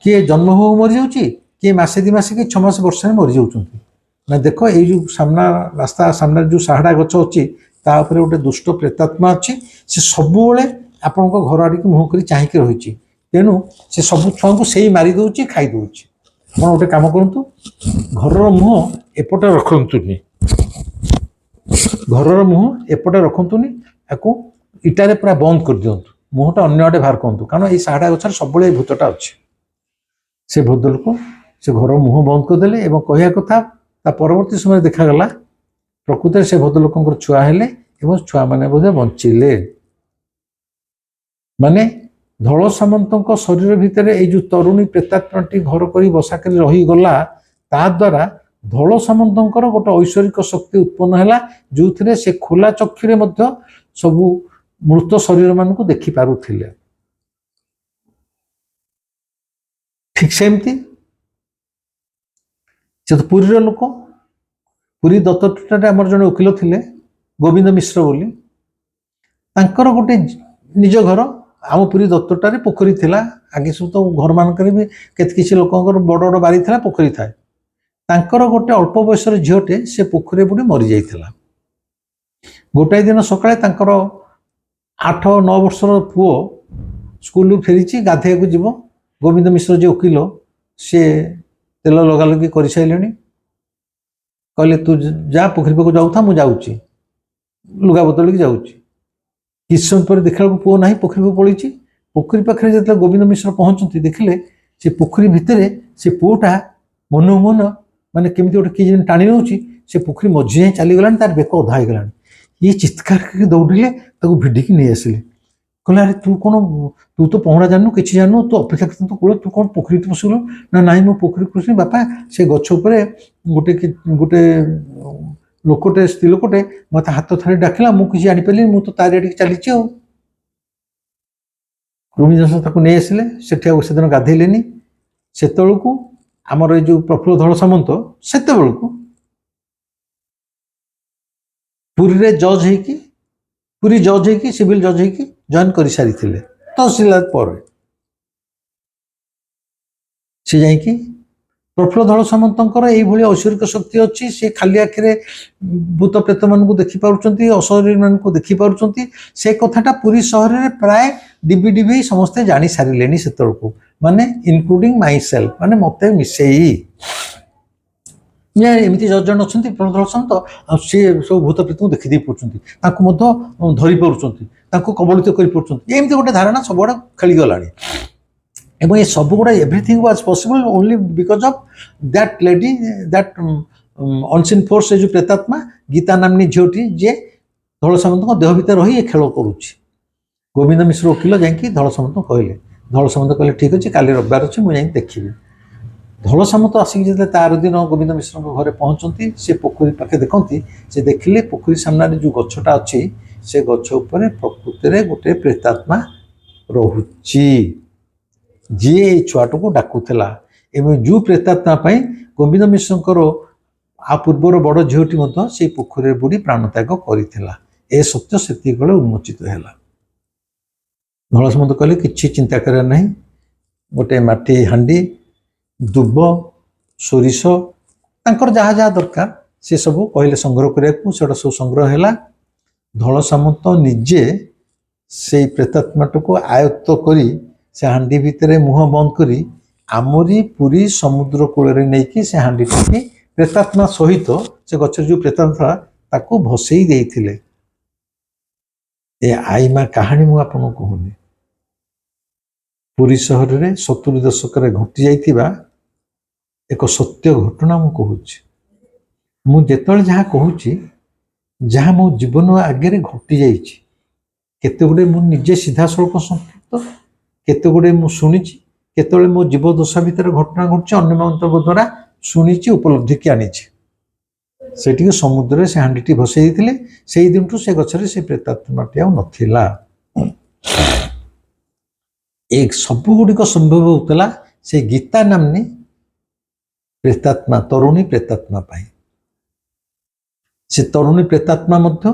କିଏ ଜନ୍ମ ହଉ ମରିଯାଉଛି, କିଏ ମାସେ 2 ମାସ କି 6 ମାସ ବର୍ଷରେ ମରିଯାଉଛନ୍ତି। ନା ଦେଖ ଏଇ ଯୋଉ ରାସ୍ତା ସାମ୍ନାରେ ଯୋଉ ସାହାଡ଼ା ଗଛ ଅଛି, ତା ଉପରେ ଗୋଟେ ଦୁଷ୍ଟ ପ୍ରେତାତ୍ମା ଅଛି। ସେ ସବୁବେଳେ ଆପଣଙ୍କ ଘର ଆଡ଼ିକି ମୁହଁ କରି ଚାହିଁକି ରହିଛି। ତେଣୁ ସେ ସବୁ ଛୁଆଙ୍କୁ ସେଇ ମାରି ଦଉଛି, ଖାଇ ଦଉଛି। ଆପଣ ଗୋଟେ କାମ କରନ୍ତୁ, ଘରର ମୁହଁ ଏପଟେ ରଖନ୍ତୁନି, ଘରର ମୁହଁ ଏପଟେ ରଖନ୍ତୁନି, ତାକୁ ଇଟାରେ ପୁରା ବନ୍ଦ କରିଦିଅନ୍ତୁ। ମୁହଁଟା ଅନ୍ୟ ଆଡ଼େ ବାହାର କରନ୍ତୁ, କାରଣ ଏଇ ସାହାଡ଼ା ଗଛରେ ସବୁବେଳେ ଏଇ ଭୂତଟା ଅଛି। ସେ ଭଦ୍ରଲୋକ ସେ ଘର ମୁହଁ ବନ୍ଦ କରିଦେଲେ ଏବଂ କହିବା କଥା, ତା ପରବର୍ତ୍ତୀ ସମୟରେ ଦେଖାଗଲା ପ୍ରକୃତରେ ସେ ଭଦ୍ରଲୋକଙ୍କର ଛୁଆ ହେଲେ ଏବଂ ଛୁଆମାନେ ବୋଧେ ବଞ୍ଚିଲେ। ମାନେ ଧଳ ସାମନ୍ତଙ୍କ ଶରୀର ଭିତରେ ଏଇ ଯୋଉ ତରୁଣୀ ପ୍ରେତାତ୍ମାଟି ଘର କରି ବସା କରି ରହିଗଲା, ତା ଦ୍ୱାରା ଧଳ ସାମନ୍ତଙ୍କର ଗୋଟେ ଐଶ୍ୱରିକ ଶକ୍ତି ଉତ୍ପନ୍ନ ହେଲା, ଯୋଉଥିରେ ସେ ଖୋଲା ଚକ୍ଷୁରେ ମଧ୍ୟ ସବୁ ମୃତ ଶରୀର ମାନଙ୍କୁ ଦେଖିପାରୁଥିଲେ। ଠିକ୍ ସେମିତି ସେ ତ ପୁରୀର ଲୋକ। ପୁରୀ ଦତ୍ତପୀଠରେ ଆମର ଜଣେ ଓକିଲ ଥିଲେ ଗୋବିନ୍ଦ ମିଶ୍ର ବୋଲି। ତାଙ୍କର ଗୋଟେ ନିଜ ଘର ଆମ ପୁରୀ ଦତ୍ତଟାରେ ପୋଖରୀ ଥିଲା। ଆଗେ ସବୁ ତ ଘର ମାନଙ୍କରେ ବି କେତେ କିଛି ଲୋକଙ୍କର ବଡ଼ ବଡ଼ ବାରି ଥିଲା, ପୋଖରୀ ଥାଏ। ତାଙ୍କର ଗୋଟେ ଅଳ୍ପ ବୟସର ଝିଅଟେ ସେ ପୋଖରୀରେ ବୁଡ଼ି ମରିଯାଇଥିଲା। ଗୋଟାଏ ଦିନ ସକାଳେ ତାଙ୍କର 8-9 ବର୍ଷର ପୁଅ ସ୍କୁଲରୁ ଫେରିଛି, ଗାଧୋଇବାକୁ ଯିବ। ଗୋବିନ୍ଦ ମିଶ୍ର ଯିଏ ଓକିଲ, ସେ ତେଲ ଲଗାଲଗି କରିସାରିଲେଣି। କହିଲେ ତୁ ଯା ପୋଖରୀ ପାଖକୁ ଯାଉଥା, ମୁଁ ଯାଉଛି, ଲୁଗା ବଦଳିକି ଯାଉଛି। କିଛି ସମୟ ପରେ ଦେଖିଲା ବେଳକୁ ପୁଅ ନାହିଁ, ପୋଖରୀ ପାଖକୁ ପଳେଇଛି। ପୋଖରୀ ପାଖରେ ଯେତେବେଳେ ଗୋବିନ୍ଦ ମିଶ୍ର ପହଞ୍ଚନ୍ତି, ଦେଖିଲେ ସେ ପୋଖରୀ ଭିତରେ ସେ ପୁଅଟା ମନକୁ ମନ ମାନେ କେମିତି ଗୋଟେ କିଏ ଯେମିତି ଟାଣି ନେଉଛି, ସେ ପୋଖରୀ ମଝି ଯାଏଁ ଚାଲିଗଲାଣି, ତାର ବେକ ଅଧା ହେଇଗଲାଣି। ଇଏ ଚିତ୍କାର କରି ଦୌଡ଼ିଲେ, ତାକୁ ଭିଡ଼ିକି ନେଇ ଆସିଲେ। କହିଲେ ଆରେ ତୁ ତ ପହଁରା ଜାଣିନୁ, କିଛି ଜାଣିନୁ, ତୁ ଅପେକ୍ଷା କରିଛୁ କୂଳ, ତୁ କ'ଣ ପୋଖରୀକୁ ପଶିଗଲୁ? ନା ନାଇଁ ମୁଁ ପୋଖରୀକୁ ପଶିନି ବାପା, ସେ ଗଛ ଉପରେ ଗୋଟେ ଲୋକଟେ, ସ୍ତ୍ରୀ ଲୋକଟେ ମତେ ହାତ ଥରେ ଡାକିଲା, ମୁଁ କିଛି ଜାଣିପାରିଲିନି, ମୁଁ ତ ତାରି ଆଡ଼ିକି ଚାଲିଛି ଆଉ। ଗୋବିନ୍ଦ ତାକୁ ନେଇ ଆସିଲେ। ସେଠି ଆଉ ସେଦିନ ଗାଧେଇଲେନି। ସେତେବେଳକୁ ଆମର ଏଇ ଯୋଉ ପ୍ରଫୁଲ୍ଲ ଧଳ ସାମନ୍ତ ସେତେବେଳକୁ ପୁରୀରେ ପୁରୀ ଜଜ୍ ହେଇକି ସିଭିଲ ଜଜ୍ ହେଇକି ଜଏନ୍ କରିସାରିଥିଲେ। ତହସିଲଦାର ପରେ ସେ ଯାଇକି ପ୍ରଫୁଲ୍ଲ ଧଳ ସାମନ୍ତଙ୍କର ଏଇଭଳି ଐଶ୍ୱରିକ ଶକ୍ତି ଅଛି। ସେ ଖାଲି ଆଖିରେ ଭୂତ ପ୍ରେତ ମାନଙ୍କୁ ଦେଖିପାରୁଛନ୍ତି, ଅଶରୀରୀ ମାନଙ୍କୁ ଦେଖିପାରୁଛନ୍ତି। ସେ କଥାଟା ପୁରୀ ସହରରେ ପ୍ରାୟ ଡିବି ସମସ୍ତେ ଜାଣି ସାରିଲେଣି ସେତେବେଳକୁ, ମାନେ ଇନକ୍ଲୁଡିଂ ମାଇ ସେଲ୍ଫ, ମାନେ ମତେ ମିଶେଇ। ଏମିତି ଜଣେ ଅଛନ୍ତି ପ୍ରଣଧ ସାମନ୍ତ ଆଉ ସିଏ ସବୁ ଭୂତ ପ୍ରେତଙ୍କୁ ଦେଖିଦେଇ ପାରୁଛନ୍ତି, ତାଙ୍କୁ ମଧ୍ୟ ଧରି ପାରୁଛନ୍ତି, ତାଙ୍କୁ କବଳିତ କରିପାରୁଛନ୍ତି, ଏମିତି ଗୋଟେ ଧାରଣା ସବୁଆଡ଼େ ଖେଳିଗଲାଣି। ଏବଂ ଏ ସବୁଗୁଡ଼ା everything was possible only because of that lady, that unseen force, ଏ ଯେଉଁ ପ୍ରେତାତ୍ମା ଗୀତା ନାମ୍ନୀ ଝିଅଟି ଯିଏ ଧଳ ସାମନ୍ତଙ୍କ ଦେହ ଭିତରେ ରହି ଏ ଖେଳ କରୁଛି। ଗୋବିନ୍ଦ ମିଶ୍ର ଓକିଲ ଯାଇକି ଧଳ ସାମନ୍ତଙ୍କୁ କହିଲେ, ଧଳ ସାମନ୍ତ କହିଲେ ଠିକ୍ ଅଛି, କାଲି ରବିବାର ଅଛି, ମୁଁ ଯାଇକି ଦେଖିବି। ଧଳ ସାମନ୍ତ ଆସିକି ଯେତେବେଳେ ତାର ଦିନ ଗୋବିନ୍ଦ ମିଶ୍ରଙ୍କ ଘରେ ପହଞ୍ଚନ୍ତି, ସେ ପୋଖରୀ ପାଖେ ଦେଖନ୍ତି, ସେ ଦେଖିଲେ ପୋଖରୀ ସାମ୍ନାରେ ଯେଉଁ ଗଛଟା ଅଛି ସେ ଗଛ ଉପରେ ପ୍ରକୃତିରେ ଗୋଟେ ପ୍ରେତାତ୍ମା ରହୁଛି, ଯିଏ ଏଇ ଛୁଆଟାକୁ ଡାକୁଥିଲା। ଏବଂ ଯେଉଁ ପ୍ରେତାତ୍ମା ପାଇଁ ଗୋବିନ୍ଦ ମିଶ୍ରଙ୍କର ଆ ପୂର୍ବର ବଡ଼ ଝିଅଟି ମଧ୍ୟ ସେଇ ପୋଖରୀରେ ବୁଡ଼ି ପ୍ରାଣତ୍ୟାଗ କରିଥିଲା। ଏ ସତ୍ୟ ସେତିକିବେଳେ ଉନ୍ମୋଚିତ ହେଲା। ଧଳ ସାମନ୍ତ କହିଲେ କିଛି ଚିନ୍ତା କରିବା ନାହିଁ, ଗୋଟେ ମାଟି ହାଣ୍ଡି, ଦୁବ, ସୋରିଷ, ତାଙ୍କର ଯାହା ଯାହା ଦରକାର ସେ ସବୁ କହିଲେ ସଂଗ୍ରହ କରିବାକୁ। ସେଟା ସବୁ ସଂଗ୍ରହ ହେଲା। ଧଳ ସାମନ୍ତ ନିଜେ ସେଇ ପ୍ରେତାତ୍ମାଟାକୁ ଆୟତ୍ତ କରି ସେ ହାଣ୍ଡି ଭିତରେ ମୁହଁ ବନ୍ଦ କରି ଆମରି ପୁରୀ ସମୁଦ୍ର କୂଳରେ ନେଇକି ସେ ହାଣ୍ଡିଟିକି ପ୍ରେତାତ୍ମା ସହିତ, ସେ ଗଛରେ ଯେଉଁ ପ୍ରେତାତ୍ମା ତାକୁ ଭସେଇ ଦେଇଥିଲେ। ଏ ଆଇମା କାହାଣୀ ମୁଁ ଆପଣଙ୍କୁ କହୁନି, ପୁରୀ ସହରରେ 70 ଦଶକରେ ଘଟି ଯାଇଥିବା ଏକ ସତ୍ୟ ଘଟଣା ମୁଁ କହୁଛି। ମୁଁ ଯେତେବେଳେ ଯାହା କହୁଛି, ଯାହା ମୋ ଜୀବନ ଆଗରେ ଘଟି ଯାଇଛି, କେତେ ଗୁଡ଼ିଏ ମୁଁ ନିଜେ ସିଧାସଳଖ ସମ୍ପୃକ୍ତ, କେତେ ଗୁଡ଼ିଏ ମୁଁ ଶୁଣିଛି, କେତେବେଳେ ମୋ ଜୀବଦଶା ଭିତରେ ଘଟଣା ଘଟୁଛି, ଅନ୍ୟମାନଙ୍କ ଦ୍ୱାରା ଶୁଣିଛି, ଉପଲବ୍ଧିକି ଆଣିଛି। ସେଠିକି ସମୁଦ୍ରରେ ସେ ହାଣ୍ଡିଟି ଭସେଇ ଦେଇଥିଲେ। ସେଇ ଦିନଠୁ ସେ ଗଛରେ ସେ ପ୍ରେତାତ୍ମାଟି ଆଉ ନଥିଲା। ଏ ସବୁ ଗୁଡ଼ିକ ସମ୍ଭବ ହେଉଥିଲା ସେ ଗୀତା ନାମ୍ନୀ ପ୍ରେତାତ୍ମା, ତରୁଣୀ ପ୍ରେତାତ୍ମା ପାଇଁ। ସେ ତରୁଣୀ ପ୍ରେତାତ୍ମା ମଧ୍ୟ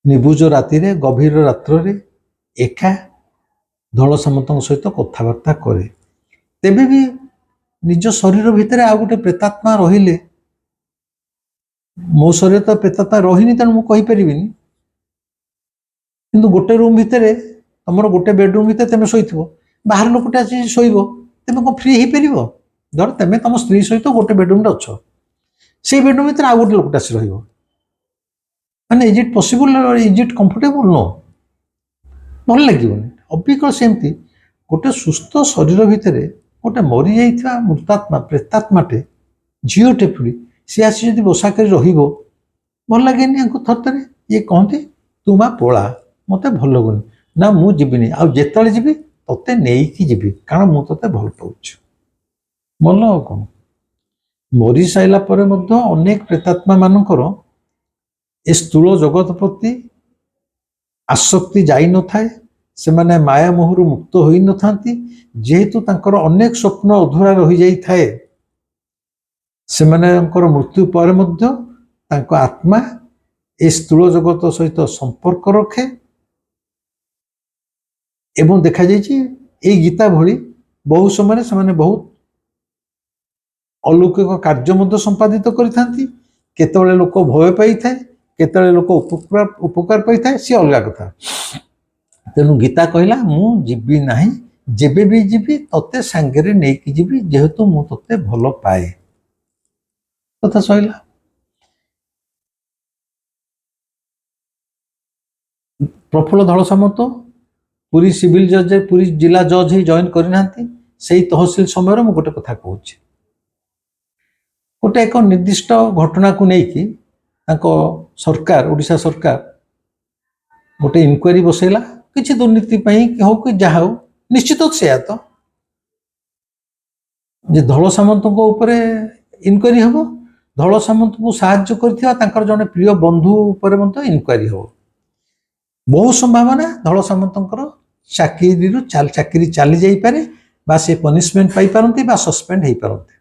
ନିବୁଜ ରାତିରେ, ଗଭୀର ରାତ୍ରରେ ଏକା ଧଳ ସାମନ୍ତଙ୍କ ସହିତ କଥାବାର୍ତ୍ତା କରେ। ତେବେ ବି ନିଜ ଶରୀର ଭିତରେ ଆଉ ଗୋଟେ ପ୍ରେତାତ୍ମା ରହିଲେ, ମୋ ଶରୀରରେ ତ ପ୍ରେତାତ୍ମା ରହିନି ତେଣୁ ମୁଁ କହିପାରିବିନି, କିନ୍ତୁ ଗୋଟେ ରୁମ୍ ଭିତରେ, ତମର ଗୋଟେ ବେଡରୁମ୍ ଭିତରେ ତମେ ଶୋଇଥିବ, ବାହାର ଲୋକଟେ ଆସି ଶୋଇବ, ତମେ କ'ଣ ଫ୍ରି ହେଇପାରିବ? ଧର ତମେ ତମ ସ୍ତ୍ରୀ ସହିତ ଗୋଟେ ବେଡରୁମ୍ରେ ଅଛ, ସେଇ ବେଡରୁମ୍ ଭିତରେ ଆଉ ଗୋଟେ ଲୋକଟେ ଆସି ରହିବ, ମାନେ is it possible, is it comfortable? No, ଭଲ ଲାଗିବନି। ଅବିକଳ ସେମିତି ଗୋଟେ ସୁସ୍ଥ ଶରୀର ଭିତରେ ଗୋଟେ ମରିଯାଇଥିବା ମୃତାତ୍ମା, ପ୍ରେତାତ୍ମାଟେ, ଝିଅଟେ ପୁଣି ସେ ଆସି ଯଦି ବସା କରି ରହିବ, ଭଲ ଲାଗେନି ୟାଙ୍କୁ ଥରେ? ଇଏ କହନ୍ତି ତୁ ମା ପଳା, ମୋତେ ଭଲ ଲାଗୁନି। ନା ମୁଁ ଯିବିନି, ଆଉ ଯେତେବେଳେ ଯିବି ତତେ ନେଇକି ଯିବି, କାରଣ ମୁଁ ତତେ ଭଲ ପାଉଛି। ଭଲ ଆଉ କ'ଣ? ମରି ସାରିଲା ପରେ ମଧ୍ୟ ଅନେକ ପ୍ରେତାତ୍ମା ମାନଙ୍କର ଏ ସ୍ଥୂଳ ଜଗତ ପ୍ରତି ଆସକ୍ତି ଯାଇନଥାଏ, ସେମାନେ ମାୟା ମୋହରୁ ମୁକ୍ତ ହୋଇନଥାନ୍ତି। ଯେହେତୁ ତାଙ୍କର ଅନେକ ସ୍ୱପ୍ନ ଅଧୁରା ରହିଯାଇଥାଏ, ସେମାନଙ୍କର ମୃତ୍ୟୁ ପରେ ମଧ୍ୟ ତାଙ୍କ ଆତ୍ମା ଏ ସ୍ଥୂଳ ଜଗତ ସହିତ ସମ୍ପର୍କ ରଖେ। ଏବଂ ଦେଖାଯାଇଛି ଏଇ ଗୀତା ଭଳି ବହୁ ସମୟରେ ସେମାନେ ବହୁତ अलौकिक कार्य ମଧ୍ୟ ସମ୍ପାଦିତ କରିଥାନ୍ତି। କେତେବେଳେ ଲୋକ ଭୟ ପାଇଥାଏ, କେତେବେଳେ ଲୋକ ଉପକାର ପାଇଥାଏ, ସେ ଅଲଗା କଥା। ତେଣୁ ଗୀତା କହିଲା ମୁଁ ଯିବି ନାହିଁ, ଯେବେ ବି ଯିବି ତତେ ସାଙ୍ଗରେ ନେଇକି ଯିବି, ଯେହେତୁ ମୁଁ ତତେ ଭଲ ପାଏ। କଥା ସଇଲା। ପ୍ରଫୁଲ୍ଲ ଧଳ ସାମନ୍ତ ପୁରୀ ସିଭିଲ ଜଜ୍, ପୁରୀ ଜିଲ୍ଲା ଜଜ୍ ହେଇ ଜଏନ୍ କରିନାହାନ୍ତି। ସେଇ ତହସିଲ ସମୟରେ ମୁଁ ଗୋଟେ କଥା କହୁଛି, ଗୋଟେ ଏକ ନିର୍ଦ୍ଦିଷ୍ଟ ଘଟଣାକୁ ନେଇକି ତାଙ୍କ ସରକାର, ଓଡ଼ିଶା ସରକାର ଗୋଟେ ଇନକ୍ୱାରି ବସେଇଲା, କିଛି ଦୁର୍ନୀତି ପାଇଁ ହଉ କି ଯାହା ହଉ, ନିଶ୍ଚିତ ସେୟା ତ ଯେ ଧଳ ସାମନ୍ତଙ୍କ ଉପରେ ଇନକ୍ୱାରି ହେବ, ଧଳ ସାମନ୍ତଙ୍କୁ ସାହାଯ୍ୟ କରିଥିବା ତାଙ୍କର ଜଣେ ପ୍ରିୟ ବନ୍ଧୁ ଉପରେ ମଧ୍ୟ ଇନକ୍ୱାରି ହେବ। ବହୁ ସମ୍ଭାବନା ଧଳ ସାମନ୍ତଙ୍କର ଚାକିରି ଚାଲି ଯାଇପାରେ, ବା ସେ ପନିଶମେଣ୍ଟ ପାଇପାରନ୍ତି, ବା ସସ୍ପେଣ୍ଡ ହେଇପାରନ୍ତି।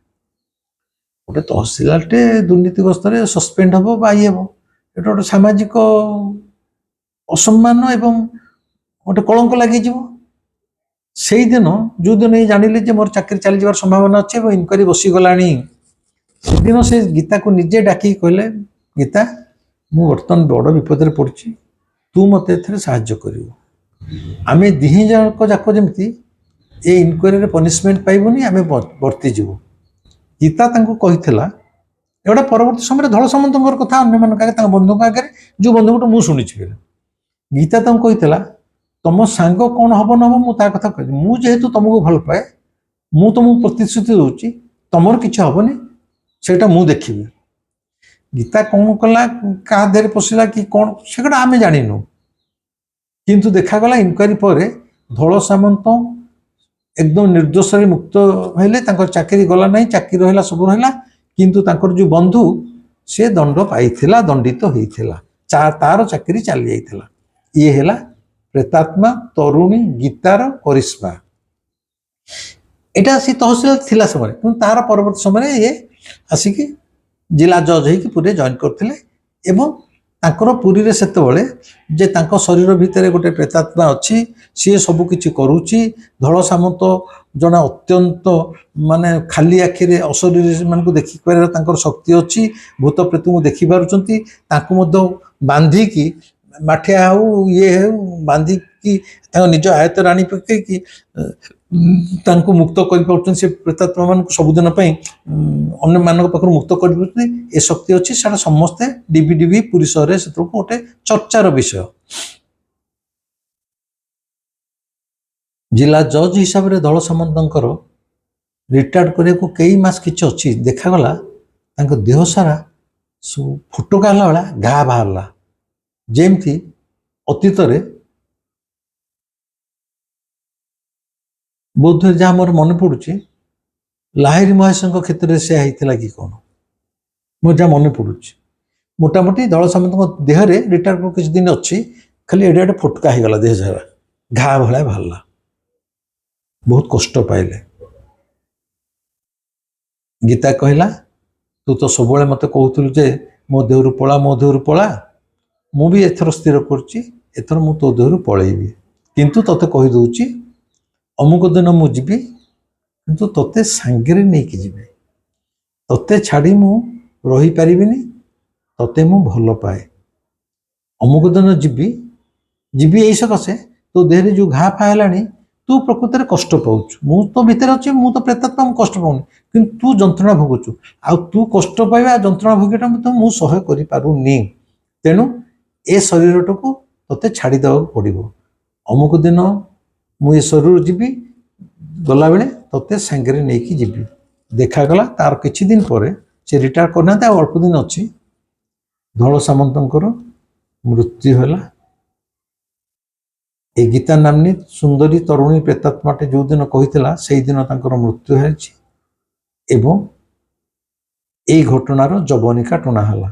ଗୋଟେ ତହସିଲଦାରଟେ ଦୁର୍ନୀତିଗ୍ରସ୍ତରେ ସସ୍ପେଣ୍ଡ ହେବ ବା ଇଏ ହେବ, ଏଟା ଗୋଟେ ସାମାଜିକ ଅସମ୍ମାନ ଏବଂ ଗୋଟେ କଳଙ୍କ ଲାଗିଯିବ। ସେଇଦିନ ଯେଉଁଦିନ ଜାଣିଲେ ଯେ ମୋର ଚାକିରି ଚାଲିଯିବାର ସମ୍ଭାବନା ଅଛି ଏବଂ ଇନକ୍ୱାରି ବସିଗଲାଣି, ସେଦିନ ସେ ଗୀତାକୁ ନିଜେ ଡାକିକି କହିଲେ, ଗୀତା ମୁଁ ବର୍ତ୍ତମାନ ବଡ଼ ବିପଦରେ ପଡ଼ିଛି, ତୁ ମୋତେ ଏଥିରେ ସାହାଯ୍ୟ କରିବୁ। ଆମେ ଦିହିଁ ଜଣକ ଯାକ ଯେମିତି ଏ ଇନକ୍ୱାରିରେ ପନିଶମେଣ୍ଟ ପାଇବୁନି, ଆମେ ବର୍ତ୍ତିଯିବୁ। ଗୀତା ତାଙ୍କୁ କହିଥିଲା एगोटा परवर्ती समय धड़ सामंतर कथा अन्य बंधु आगे जो बंधुकटा मुझे शुणी गीता तुमको कही तुम सांग कौन हम न हम मुझे कथा कह मुझे तुमको भल पाए मु तुमको प्रतिश्रुति दूची तुमर किसी हेनी से मुझे देखी गीता कौन कला क्या देह पशिला कि कौन से आम जानू किंतु देखागला इनक्वारी पर धड़ सामंत एकदम निर्दोष मुक्त हेले चाकरी गला ना चाकरी रहा सब रहा किंतु तांकर जो बंधु से दंड पाइथिला दंडित होता तार चाकरी चली जाइथिला ये है प्रेतात्मा तरुणी गीतार करिश्मा एटा सी तहसील थिला समय तार परवर्ती समय ये आसिकी जिला जज होगी पुरी जॉइन करते एवं तांकर पुरी रे सेतबेले जे तांको शरीर भितर गोटे प्रेतात्मा अच्छी सी सब किछि करूची धड़ सामंत जना अत्यंत माने खाली आखिरे अशरीर मानक देखि पारे तांकर शक्ति अच्छी भूत प्रेत को देखि पारुचंती तांको मध्य बांधिकी माठिया हो ये हो बांधिकी निज आयतर आनी पकईकी तांको मुक्त कर से प्रेतात्मा मान सबुदिन अन्य मान पाख मुक्त कर ए शक्ति अच्छी से समस्ते डिबी डिबी पुरी सहर से गोटे चर्चार विषय जिला जज हिसाब से दल सामंत रिटायर्ड करने को कई मास किसी अच्छी देखागला देह सारा सब फुटका भाला घा बाहरला जेमती अतीत बोध जहाँ मोर मन पड़ुची लाहिरी महेश क्षेत्र से होता कि कौन मोर जहाँ मन पड़ुची मोटामोटी दल सामंत देहरे रिटायर किसी दिन अच्छी खाली एडे एडे फुटका हो गला देह सारा घा भाया बाहरला बहुत कष्ट पाइले गीता कहला तू तो सब मत कहतु जे मो देहरु पला मु भी एथर स्थिर कर मु तो देहरु पलैबी किंतु तते कही दूची अमुक दिन मु जीवी किंतु तते सांगरे नहीं कि जीवे तते छाड़ी मु रही पारिबिनी तते मु भल पाए अमुक दिन जीवी जीवी यही सकाशे तो देहरे जो घा फा है तू प्रकृत में कष्ट पाऊँ मु तो भितर अच्छी मु तो प्रेतात्मा मु कष्ट पाऊनी कि तू जंत्रणा भोगुचु आ तू कष्ट पाइबा जंत्रणा भोगीटा तो मु सह्य करि पारुनी तेणु ए शरीरटा को तते छाड़ी देवा पड़ो अमुक दिन मु ये शरीर जीवी गला बेले तते सांगरे नहीं कि जीवी देखागला तार किछि दिन पर से रिटायर करना अल्प दिन अच्छी धड़ सामंतर मृत्यु है ए गीता नामनी सुंदरी तरुणी प्रेतात्माटे जो दिन कही से दिन तांकर मृत्यु है एवं ए घटनार जवनिका टणाला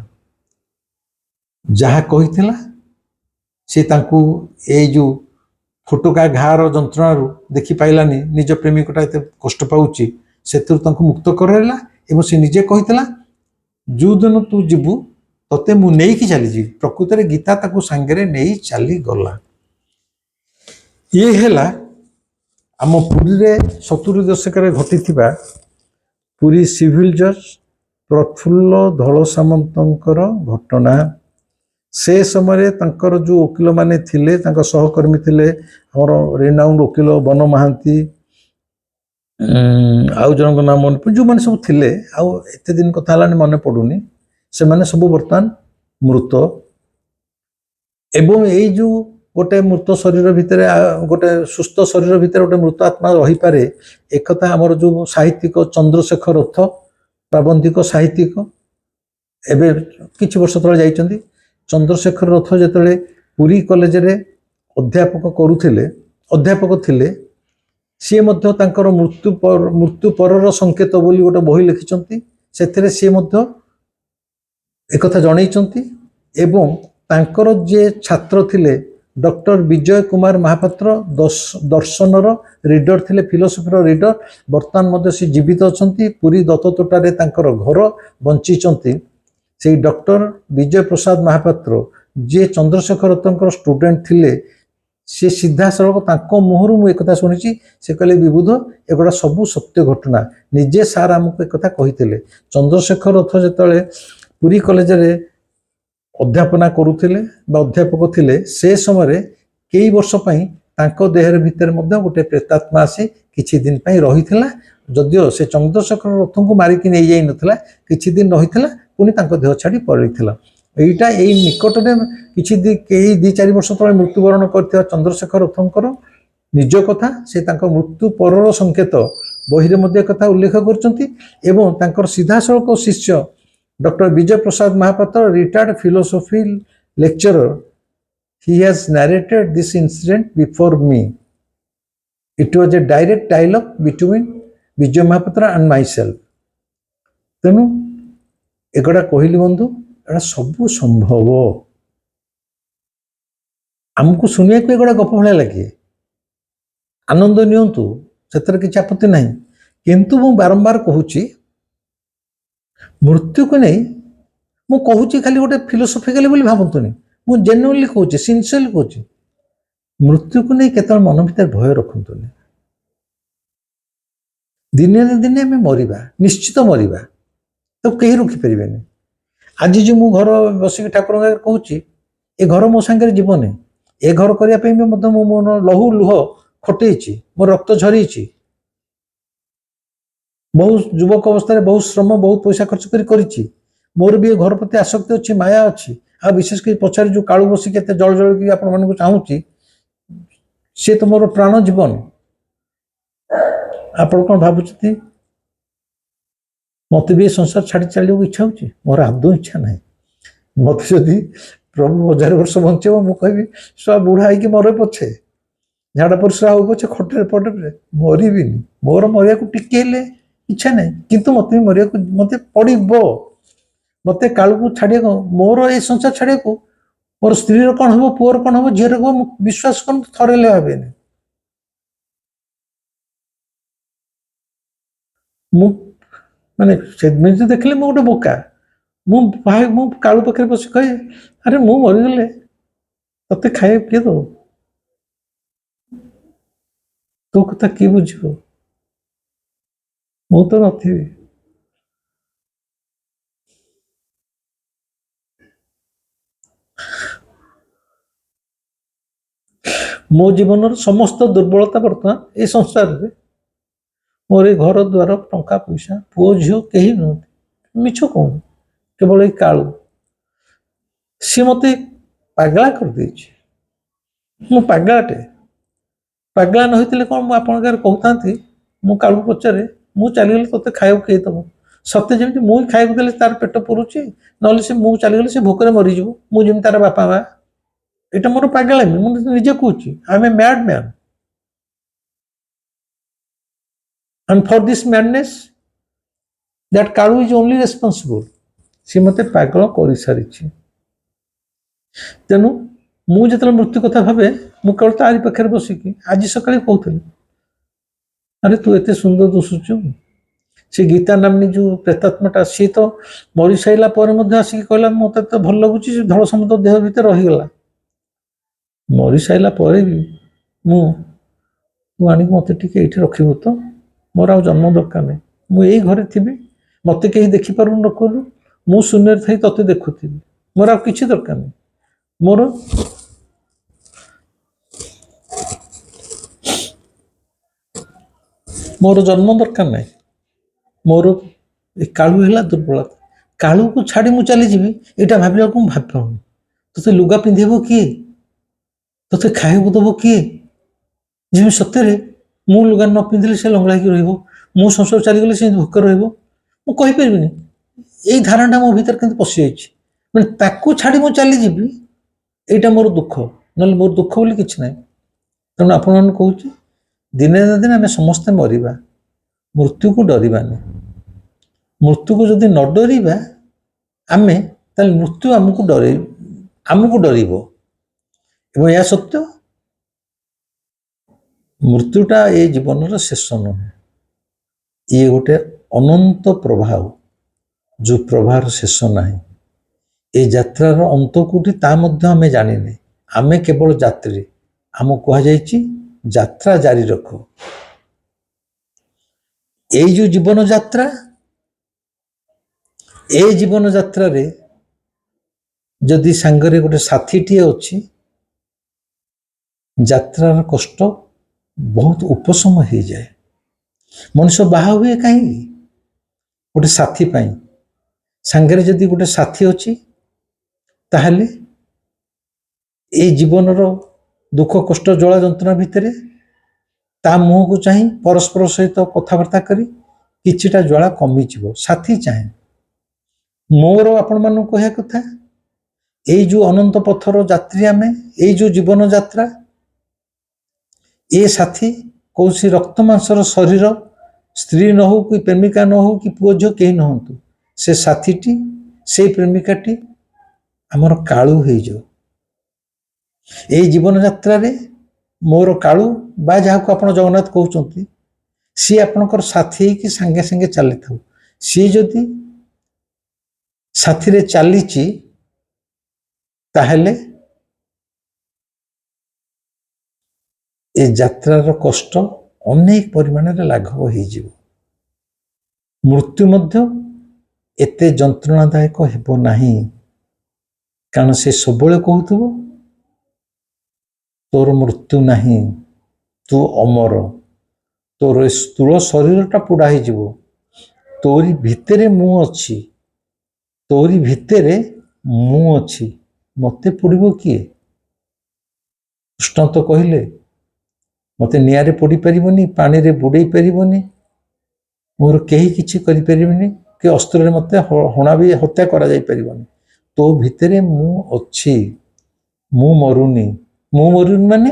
जहाँ कही से तांकु ए जो फुटका घार जंत्रणु देखि पाइलानी निज प्रेमिकटा एत कष्ट पाउची से मुक्त कराइला एवं से निजे कही जो दिन तू जीवु तते मु नहीं कि चली जी प्रकृत में गीता ताकू सांगरे नहीं चली गला ये है आम पुरी रे 70 दशक घटी पुरी सिविल जज प्रफुल्ल धड़ सामंतर घटना से समय तंकर जो वकिल माने थिले तंकर सहकर्मी थिले हमर रेनाउंड वकिल बन महांती आउ जन नाम मन जो मैंने सब थिले आउ एते दिन कथा मन पड़ुनी से माने सब बर्तमान मृत एवं यही जो गोटे मृत शरीर भितर गोटे सुस्थ शरीर भितर गोटे मृत आत्मा रही पारे एक आमर जो साहित्यिक चंद्रशेखर रथ प्राबंधिक साहित्यिक एवं किछि वर्ष तले जाइछन्ति चंद्रशेखर रथ जेतले पुरी कॉलेज रे अध्यापक करुथिले अध्यापक थिले सी मध्य तांकर मृत्यु परर संकेत बोली गोटे बही लिखिछन्ति सेथिरे सी मध्य एकथा जणैछन्ति एवं तांकर जे छात्र थिले डॉक्टर विजय कुमार महापात्र दर्शनर रीडर थिले फिलोसफीर रीडर बर्तमान मध्य से जीवित अछंती पुरी दत्ततोटारे तांकर घर बंचिचंती से डॉक्टर विजय प्रसाद महापात्र जे चंद्रशेखर रथंकर स्टूडेंट थिले से सीधा सड़क तांको मुहरु मु एकथा सुनिची से कहले विबुध एगोड़ा सबु सत्य घटना निजे सार आमको एकथा कहिथिले चंद्रशेखर रथ जेतले पुरी कॉलेज रे अध्यापना करुथिले बा अध्यापक थिले से समय कई वर्ष पई तांको देहर भितर मध्य गोटे प्रेतात्मा आसी किछि दिन पई रहिथिला ଯଦିଓ ସେ ଚନ୍ଦ୍ରଶେଖର ରଥଙ୍କୁ ମାରିକି ନେଇଯାଇ ନଥିଲା, କିଛି ଦିନ ରହିଥିଲା, ପୁଣି ତାଙ୍କ ଦେହ ଛାଡ଼ି ପଳେଇଥିଲା। ଏଇଟା ଏଇ ନିକଟରେ ଏଇ 2-4 ବର୍ଷ ତଳେ ମୃତ୍ୟୁବରଣ କରିଥିବା ଚନ୍ଦ୍ରଶେଖର ରଥଙ୍କର ନିଜ କଥା। ସେ ତାଙ୍କ ମୃତ୍ୟୁ ପରର ସଂକେତ ବହିରେ ମଧ୍ୟ କଥା ଉଲ୍ଲେଖ କରୁଛନ୍ତି ଏବଂ ତାଙ୍କର ସିଧାସଳଖ ଶିଷ୍ୟ doctor Bijay Prasad Mohapatra, retired philosophy lecturer, he has narrated this incident before me. It was a direct dialogue between Bijay Mohapatra and myself. ତେଣୁ ଏଗୁଡ଼ା କହିଲି ବନ୍ଧୁ, ଏଗୁଡ଼ା ସବୁ ସମ୍ଭବ। ଆମକୁ ଶୁଣିବାକୁ ଏଗୁଡ଼ା ଗପ ଭଳିଆ ଲାଗେ, ଆନନ୍ଦ ନିଅନ୍ତୁ, ସେଥିରେ କିଛି ଆପତ୍ତି ନାହିଁ। କିନ୍ତୁ ମୁଁ ବାରମ୍ବାର କହୁଛି, ମୃତ୍ୟୁକୁ ନେଇ ମୁଁ କହୁଛି ଖାଲି ଗୋଟେ ଫିଲୋସଫିକାଲି ବୋଲି ଭାବନ୍ତୁନି, ମୁଁ ଜେନ୍ୟୁଇନଲି କହୁଛି, ସିନସିୟରଲି କହୁଛି, ମୃତ୍ୟୁକୁ ନେଇ କେତେବେଳେ ମନ ଭିତରେ ଭୟ ରଖନ୍ତୁନି। ଦିନେ ନା ଦିନେ ଆମେ ମରିବା, ନିଶ୍ଚିତ ମରିବା, ତାକୁ କେହି ରୋକିପାରିବେନି। ଆଜି ଯେଉଁ ମୁଁ ଘର ବସିକି ଠାକୁରଙ୍କ ଆଗରେ କହୁଛି, ଏ ଘର ମୋ ସାଙ୍ଗରେ ଯିବନି। ଏ ଘର କରିବା ପାଇଁ ବି ମଧ୍ୟ ମୁଁ ମୋର ଲହୁ ଲୁହ ଖଟେଇଛି, ମୋ ରକ୍ତ ଝରିଛି, ବହୁ ଯୁବକ ଅବସ୍ଥାରେ ବହୁତ ଶ୍ରମ, ବହୁତ ପଇସା ଖର୍ଚ୍ଚ କରିଛି। ମୋର ବି ଏ ଘର ପ୍ରତି ଆସକ୍ତି ଅଛି, ମାୟା ଅଛି। ଆଉ ବିଶେଷ କରି ପଛରେ ଯେଉଁ କାଳୁ ବସିକି ଏତେ ଜଳ ଜଳିକି ଆପଣମାନଙ୍କୁ ଚାହୁଁଛି, ସେ ତ ମୋର ପ୍ରାଣ ଜୀବନ। ଆପଣ କ'ଣ ଭାବୁଛନ୍ତି ମୋତେ ବି ଏ ସଂସାର ଛାଡ଼ି ଚାଲିବାକୁ ଇଚ୍ଛା ହେଉଛି? ମୋର ଆଦୌ ଇଚ୍ଛା ନାହିଁ। ମୋତେ ଯଦି ପ୍ରଭୁ 1000 ବର୍ଷ ବଞ୍ଚେଇବ, ମୁଁ କହିବି ଛୁଆ ବୁଢ଼ା ହେଇକି ମରେ ପଛେ, ଝାଡ଼ା ପରିସ୍ରା ହଉ ପଛେ, ଖଟରେ ପଟରେ ମରିବିନି। ମୋର ମରିବାକୁ ଟିକେ ହେଲେ ଇଚ୍ଛା ନାହିଁ, କିନ୍ତୁ ମୋତେ ବି ମରିବାକୁ ମୋତେ ପଡ଼ିବ। ମୋତେ କାଳକୁ ଛାଡ଼ିବାକୁ, ମୋର ଏ ସଂସାର ଛାଡ଼ିବାକୁ ମୋର ସ୍ତ୍ରୀର କ'ଣ ହେବ, ପୁଅର କ'ଣ ହେବ, ଝିଅର ହେବ, ମୁଁ ବିଶ୍ୱାସ କରନ୍ତୁ ଥରେ ହେଲେ ଭାବେନି। ମୁଁ ମାନେ ସେମିତି ଦେଖିଲେ ମୁଁ ଗୋଟେ ବୋକା। ମୁଁ କାଳୁ ପାଖରେ ବସି କହେ, ଆରେ ମୁଁ ମରିଗଲେ ତତେ ଖାଇବାକୁ କିଏ ଦବ? ତୋ କଥା କିଏ ବୁଝିବ? ମୁଁ ତ ନଥିବି। ମୋ ଜୀବନର ସମସ୍ତ ଦୁର୍ବଳତା ବର୍ତ୍ତମାନ ଏ ସଂସାରରେ। ମୋର ଏ ଘର ଦ୍ୱାର, ଟଙ୍କା ପଇସା, ପୁଅ ଝିଅ କେହି ନୁହନ୍ତି। ମିଛ କହୁନି, କେବଳ ଏଇ କାଳୁ। ସିଏ ମୋତେ ପାଗଳା କରିଦେଇଛି। ମୁଁ ପାଗଳାଟେ। ପାଗଳା ନ ହେଇଥିଲେ କ'ଣ ମୁଁ ଆପଣଙ୍କ ଆଗରେ କହୁଥାନ୍ତି, ମୁଁ କାଳୁ ପଚାରେ, ମୁଁ ଚାଲିଗଲେ ତୋତେ ଖାଇବାକୁ କିଏ ଦେବ? ସତେ ଯେମିତି ମୁଁ ଖାଇବାକୁ ଦେଲେ ତାର ପେଟ ପୁରୁଛି, ନହେଲେ ସେ ମୁଁ ଚାଲିଗଲେ ସେ ଭୋକରେ ମରିଯିବ, ମୁଁ ଯେମିତି ତାର ବାପା ମା। এটা ମୋର ପାଗଳାମି, ମୁଁ ନିଜେ କହୁଛି, I M A mad man. And for this madness, that Kalu is only responsible. ସେ ମୋତେ ପାଗଳ କରିସାରିଛି। ତେଣୁ ମୁଁ ଯେତେବେଳେ ମୃତ୍ୟୁ କଥା ଭାବେ, ମୁଁ କେବଳ ତାରି ପାଖରେ ବସିକି ଆଜି ସକାଳେ କହୁଥିଲି, ଆରେ ତୁ ଏତେ ସୁନ୍ଦର ଦିଶୁଛୁ। ସେ ଗୀତା ନାମ୍ନୀ ଯେଉଁ ପ୍ରେତାତ୍ମାଟା, ସିଏ ତ ମରିସାରିଲା ପରେ ମଧ୍ୟ ଆସିକି କହିଲା, ମୋତେ ତ ଭଲ ଲାଗୁଛି, ସେ ଧଳ ସମୁଦ୍ର ଦେହ ଭିତରେ ରହିଗଲା। ମରିସାରିଲା ପରେ ବି ତୁ ଆଣିକି ମୋତେ ଟିକେ ଏଇଠି ରଖିବୁ ତ, ମୋର ଆଉ ଜନ୍ମ ଦରକାର ନାହିଁ। ମୁଁ ଏଇ ଘରେ ଥିବି, ମୋତେ କେହି ଦେଖିପାରୁ ନ କରୁ, ମୁଁ ଶୂନ୍ୟରେ ଥାଇ ତତେ ଦେଖୁଥିବି, ମୋର ଆଉ କିଛି ଦରକାର ନାହିଁ। ମୋର ଜନ୍ମ ଦରକାର ନାହିଁ। ମୋର ଏ କାଳୁ ହେଲା ଦୁର୍ବଳତା। କାଳୁକୁ ଛାଡ଼ି ମୁଁ ଚାଲିଯିବି, ଏଇଟା ଭାବିବାକୁ ମୁଁ ଭାବିପାରୁନି। ତୋତେ ଲୁଗା ପିନ୍ଧେଇବ କିଏ? ତୋତେ ଖାଇବାକୁ ଦେବ କିଏ? ଯେମିତି ସତରେ ମୁଁ ଲୁଗା ନ ପିନ୍ଧିଲେ ସେ ଲଙ୍ଗଳା ହେଇକି ରହିବ, ମୁଁ ସଂସାର ଚାଲିଗଲେ ସେ ଭୋକରେ ରହିବ, ମୁଁ କହିପାରିବିନି। ଏଇ ଧାରଣାଟା ମୋ ଭିତରେ କିନ୍ତୁ ପଶିଯାଇଛି, ମାନେ ତାକୁ ଛାଡ଼ି ମୁଁ ଚାଲିଯିବି, ଏଇଟା ମୋର ଦୁଃଖ। ନହେଲେ ମୋର ଦୁଃଖ ବୋଲି କିଛି ନାହିଁ। ତେଣୁ ଆପଣମାନଙ୍କୁ କହୁଛି, ଦିନେ ନା ଦିନେ ଆମେ ସମସ୍ତେ ମରିବା, ମୃତ୍ୟୁକୁ ଡରିବାନି। ମୃତ୍ୟୁକୁ ଯଦି ନ ଡରିବା ଆମେ, ତାହେଲେ ମୃତ୍ୟୁ ଆମକୁ ଡରିବ। ଏବଂ ଏହା ସତ୍ୟ, ମୃତ୍ୟୁଟା ଏ ଜୀବନର ଶେଷ ନୁହେଁ, ଇଏ ଗୋଟେ ଅନନ୍ତ ପ୍ରବାହ, ଯେଉଁ ପ୍ରବାହର ଶେଷ ନାହିଁ। ଏ ଯାତ୍ରାର ଅନ୍ତ କୋଉଠି ତା ମଧ୍ୟ ଆମେ ଜାଣିନେ, ଆମେ କେବଳ ଯାତ୍ରୀ। ଆମକୁ କୁହାଯାଇଛି ଯାତ୍ରା ଜାରି ରଖ। ଏଇ ଯେଉଁ ଜୀବନ ଯାତ୍ରା, এই ଜୀବନ ଯାତ୍ରାରେ ଯଦି ସାଙ୍ଗରେ ଗୋଟେ ସାଥୀଟିଏ ଅଛି, ଯାତ୍ରାର କଷ୍ଟ ବହୁତ ଉପଶମ ହେଇଯାଏ। ମଣିଷ ବାହା ହୁଏ କାହିଁକି? ଗୋଟେ ସାଥୀ ପାଇଁ। ସାଙ୍ଗରେ ଯଦି ଗୋଟେ ସାଥୀ ଅଛି ତାହେଲେ ଏଇ ଜୀବନର ଦୁଃଖ କଷ୍ଟ ଜଳା ଯନ୍ତ୍ରଣା ଭିତରେ ତା ମୁହଁକୁ ଚାହିଁ ପରସ୍ପର ସହିତ କଥାବାର୍ତ୍ତା କରି କିଛିଟା ଜ୍ୱାଳା କମିଯିବ। ସାଥୀ ଚାହେଁ। ମୋର ଆପଣମାନଙ୍କୁ କହିବା କଥା, ଏଇ ଯୋଉ ଅନନ୍ତ ପଥର ଯାତ୍ରୀ ଆମେ, ଏଇ ଯୋଉ ଜୀବନ ଯାତ୍ରା, ଏ ସାଥୀ କୌଣସି ରକ୍ତ ମାଂସର ଶରୀର, ସ୍ତ୍ରୀ ନ ହଉ କି ପ୍ରେମିକା ନ ହଉ କି ପୁଅ ଝିଅ କେହି ନ ହୁଅନ୍ତୁ, ସେ ସାଥୀଟି, ସେଇ ପ୍ରେମିକାଟି ଆମର କାଳୁ ହେଇଯାଉ। ଏଇ ଜୀବନ ଯାତ୍ରାରେ ମୋର କାଳୁ ବା ଯାହାକୁ ଆପଣ ଜଗନ୍ନାଥ କହୁଛନ୍ତି, ସିଏ ଆପଣଙ୍କର ସାଥୀ ହେଇକି ସାଙ୍ଗେ ସାଙ୍ଗେ ଚାଲିଥାଉ। ସିଏ ଯଦି ସାଥିରେ ଚାଲିଛି ତାହେଲେ ଏ ଯାତ୍ରାର କଷ୍ଟ ଅନେକ ପରିମାଣରେ ଲାଘବ ହେଇଯିବ। ମୃତ୍ୟୁ ମଧ୍ୟ ଏତେ ଯନ୍ତ୍ରଣାଦାୟକ ହେବ ନାହିଁ, କାରଣ ସେ ସବୁବେଳେ କହୁଥିବ ତୋର ମୃତ୍ୟୁ ନାହିଁ, ତୁ ଅମର, ତୋର ସ୍ଥୂଳ ଶରୀରଟା ପୋଡ଼ା ହେଇଯିବ, ତୋରି ଭିତରେ ମୁଁ ଅଛି, ତୋରି ଭିତରେ ମୁଁ ଅଛି, ମତେ ପୋଡ଼ିବ କିଏ? କୃଷ୍ଣ ତ କହିଲେ ମତେ ନିଆଁରେ ପୋଡ଼ି ପାରିବନି, ପାଣିରେ ବୁଡ଼େଇ ପାରିବନି, ମୋର କେହି କିଛି କରିପାରିବେନି, କି ଅସ୍ତ୍ରରେ ମତେ ହଣା ବି ହତ୍ୟା କରାଯାଇ ପାରିବନି। ତୋ ଭିତରେ ମୁଁ ଅଛି, ମୁଁ ମରୁନି। ମୁଁ ମରୁନି ମାନେ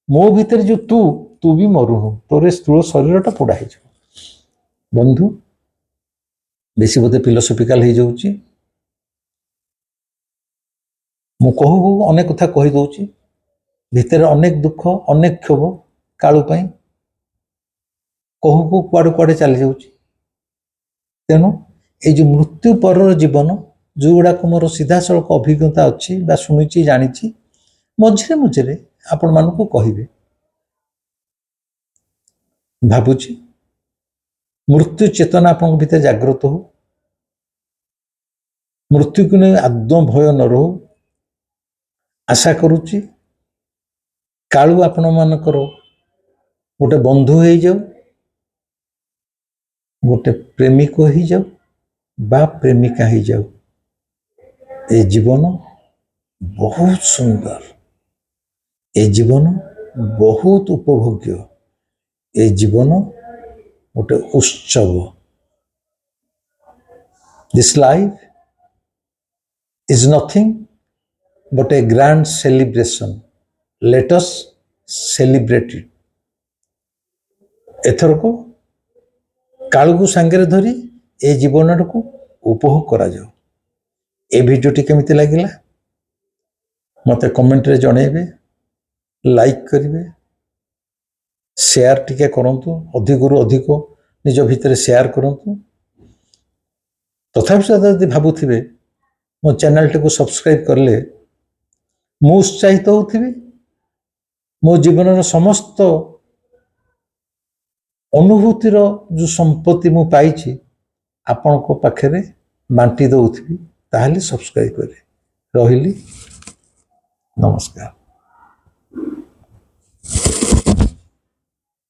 ମୋ ଭିତରେ ଯୋଉ ତୁ ବି ମରୁନୁ, ତୋର ସ୍ଥୂଳ ଶରୀରଟା ପୋଡ଼ା ହେଇଯିବ। ବନ୍ଧୁ, ବେଶୀ ବୋଧେ ଫିଲୋସଫିକାଲ ହେଇଯାଉଛି। ମୁଁ କହୁ କହୁ ଅନେକ କଥା କହିଦଉଛି। ଭିତରେ ଅନେକ ଦୁଃଖ, ଅନେକ କ୍ଷୋଭ କାଳୁ ପାଇଁ, କହୁ କହୁ କୁଆଡ଼େ କୁଆଡ଼େ ଚାଲି ଯାଉଛି। ତେଣୁ ଏଇ ଯୋଉ ମୃତ୍ୟୁ ପରର ଜୀବନ, ଯୋଉଗୁଡ଼ାକ ମୋର ସିଧାସଳଖ ଅଭିଜ୍ଞତା ଅଛି ବା ଶୁଣିଛି, ଜାଣିଛି, ମଝିରେ ମଝିରେ ଆପଣମାନଙ୍କୁ କହିବେ। ଭାବୁଛି ମୃତ୍ୟୁ ଚେତନା ଆପଣଙ୍କ ଭିତରେ ଜାଗ୍ରତ ହଉ, ମୃତ୍ୟୁକୁ ନେଇ ଆଦୌ ଭୟ ନ ରହୁ। ଆଶା କରୁଛି କାଳୁ ଆପଣମାନଙ୍କର ଗୋଟେ ବନ୍ଧୁ ହେଇଯାଉ, ଗୋଟେ ପ୍ରେମିକ ହେଇଯାଉ ବା ପ୍ରେମିକା ହେଇଯାଉ। ଏ ଜୀବନ ବହୁତ ସୁନ୍ଦର, ଏ ଜୀବନ ବହୁତ ଉପଭୋଗ୍ୟ, ଏ ଜୀବନ ଗୋଟେ ଉତ୍ସବ। This life is nothing but a grand celebration. Let us celebrate it. ଏଥରକୁ କାଳୁକୁ ସାଙ୍ଗରେ ଧରି ଏ ଜୀବନଟାକୁ ଉପଭୋଗ କରାଯାଉ। ଏ ଭିଡ଼ିଓଟି କେମିତି ଲାଗିଲା ମୋତେ କମେଣ୍ଟରେ ଜଣେଇବେ, ଲାଇକ୍ କରିବେ, ସେୟାର ଟିକେ କରନ୍ତୁ, ଅଧିକରୁ ଅଧିକ ନିଜ ଭିତରେ ସେୟାର କରନ୍ତୁ। ତଥାପି ଯଦି ଭାବୁଥିବେ ମୋ ଚ୍ୟାନେଲଟିକୁ ସବସ୍କ୍ରାଇବ କଲେ ମୁଁ ଉତ୍ସାହିତ ହେଉଥିବି, ମୋ ଜୀବନର ସମସ୍ତ ଅନୁଭୂତିର ଯେଉଁ ସମ୍ପତ୍ତି ମୁଁ ପାଇଛି ଆପଣଙ୍କ ପାଖରେ ବାଣ୍ଟି ଦେଉଥିବି, ତାହେଲେ ସବସ୍କ୍ରାଇବ କରିବେ। ରହିଲି, ନମସ୍କାର।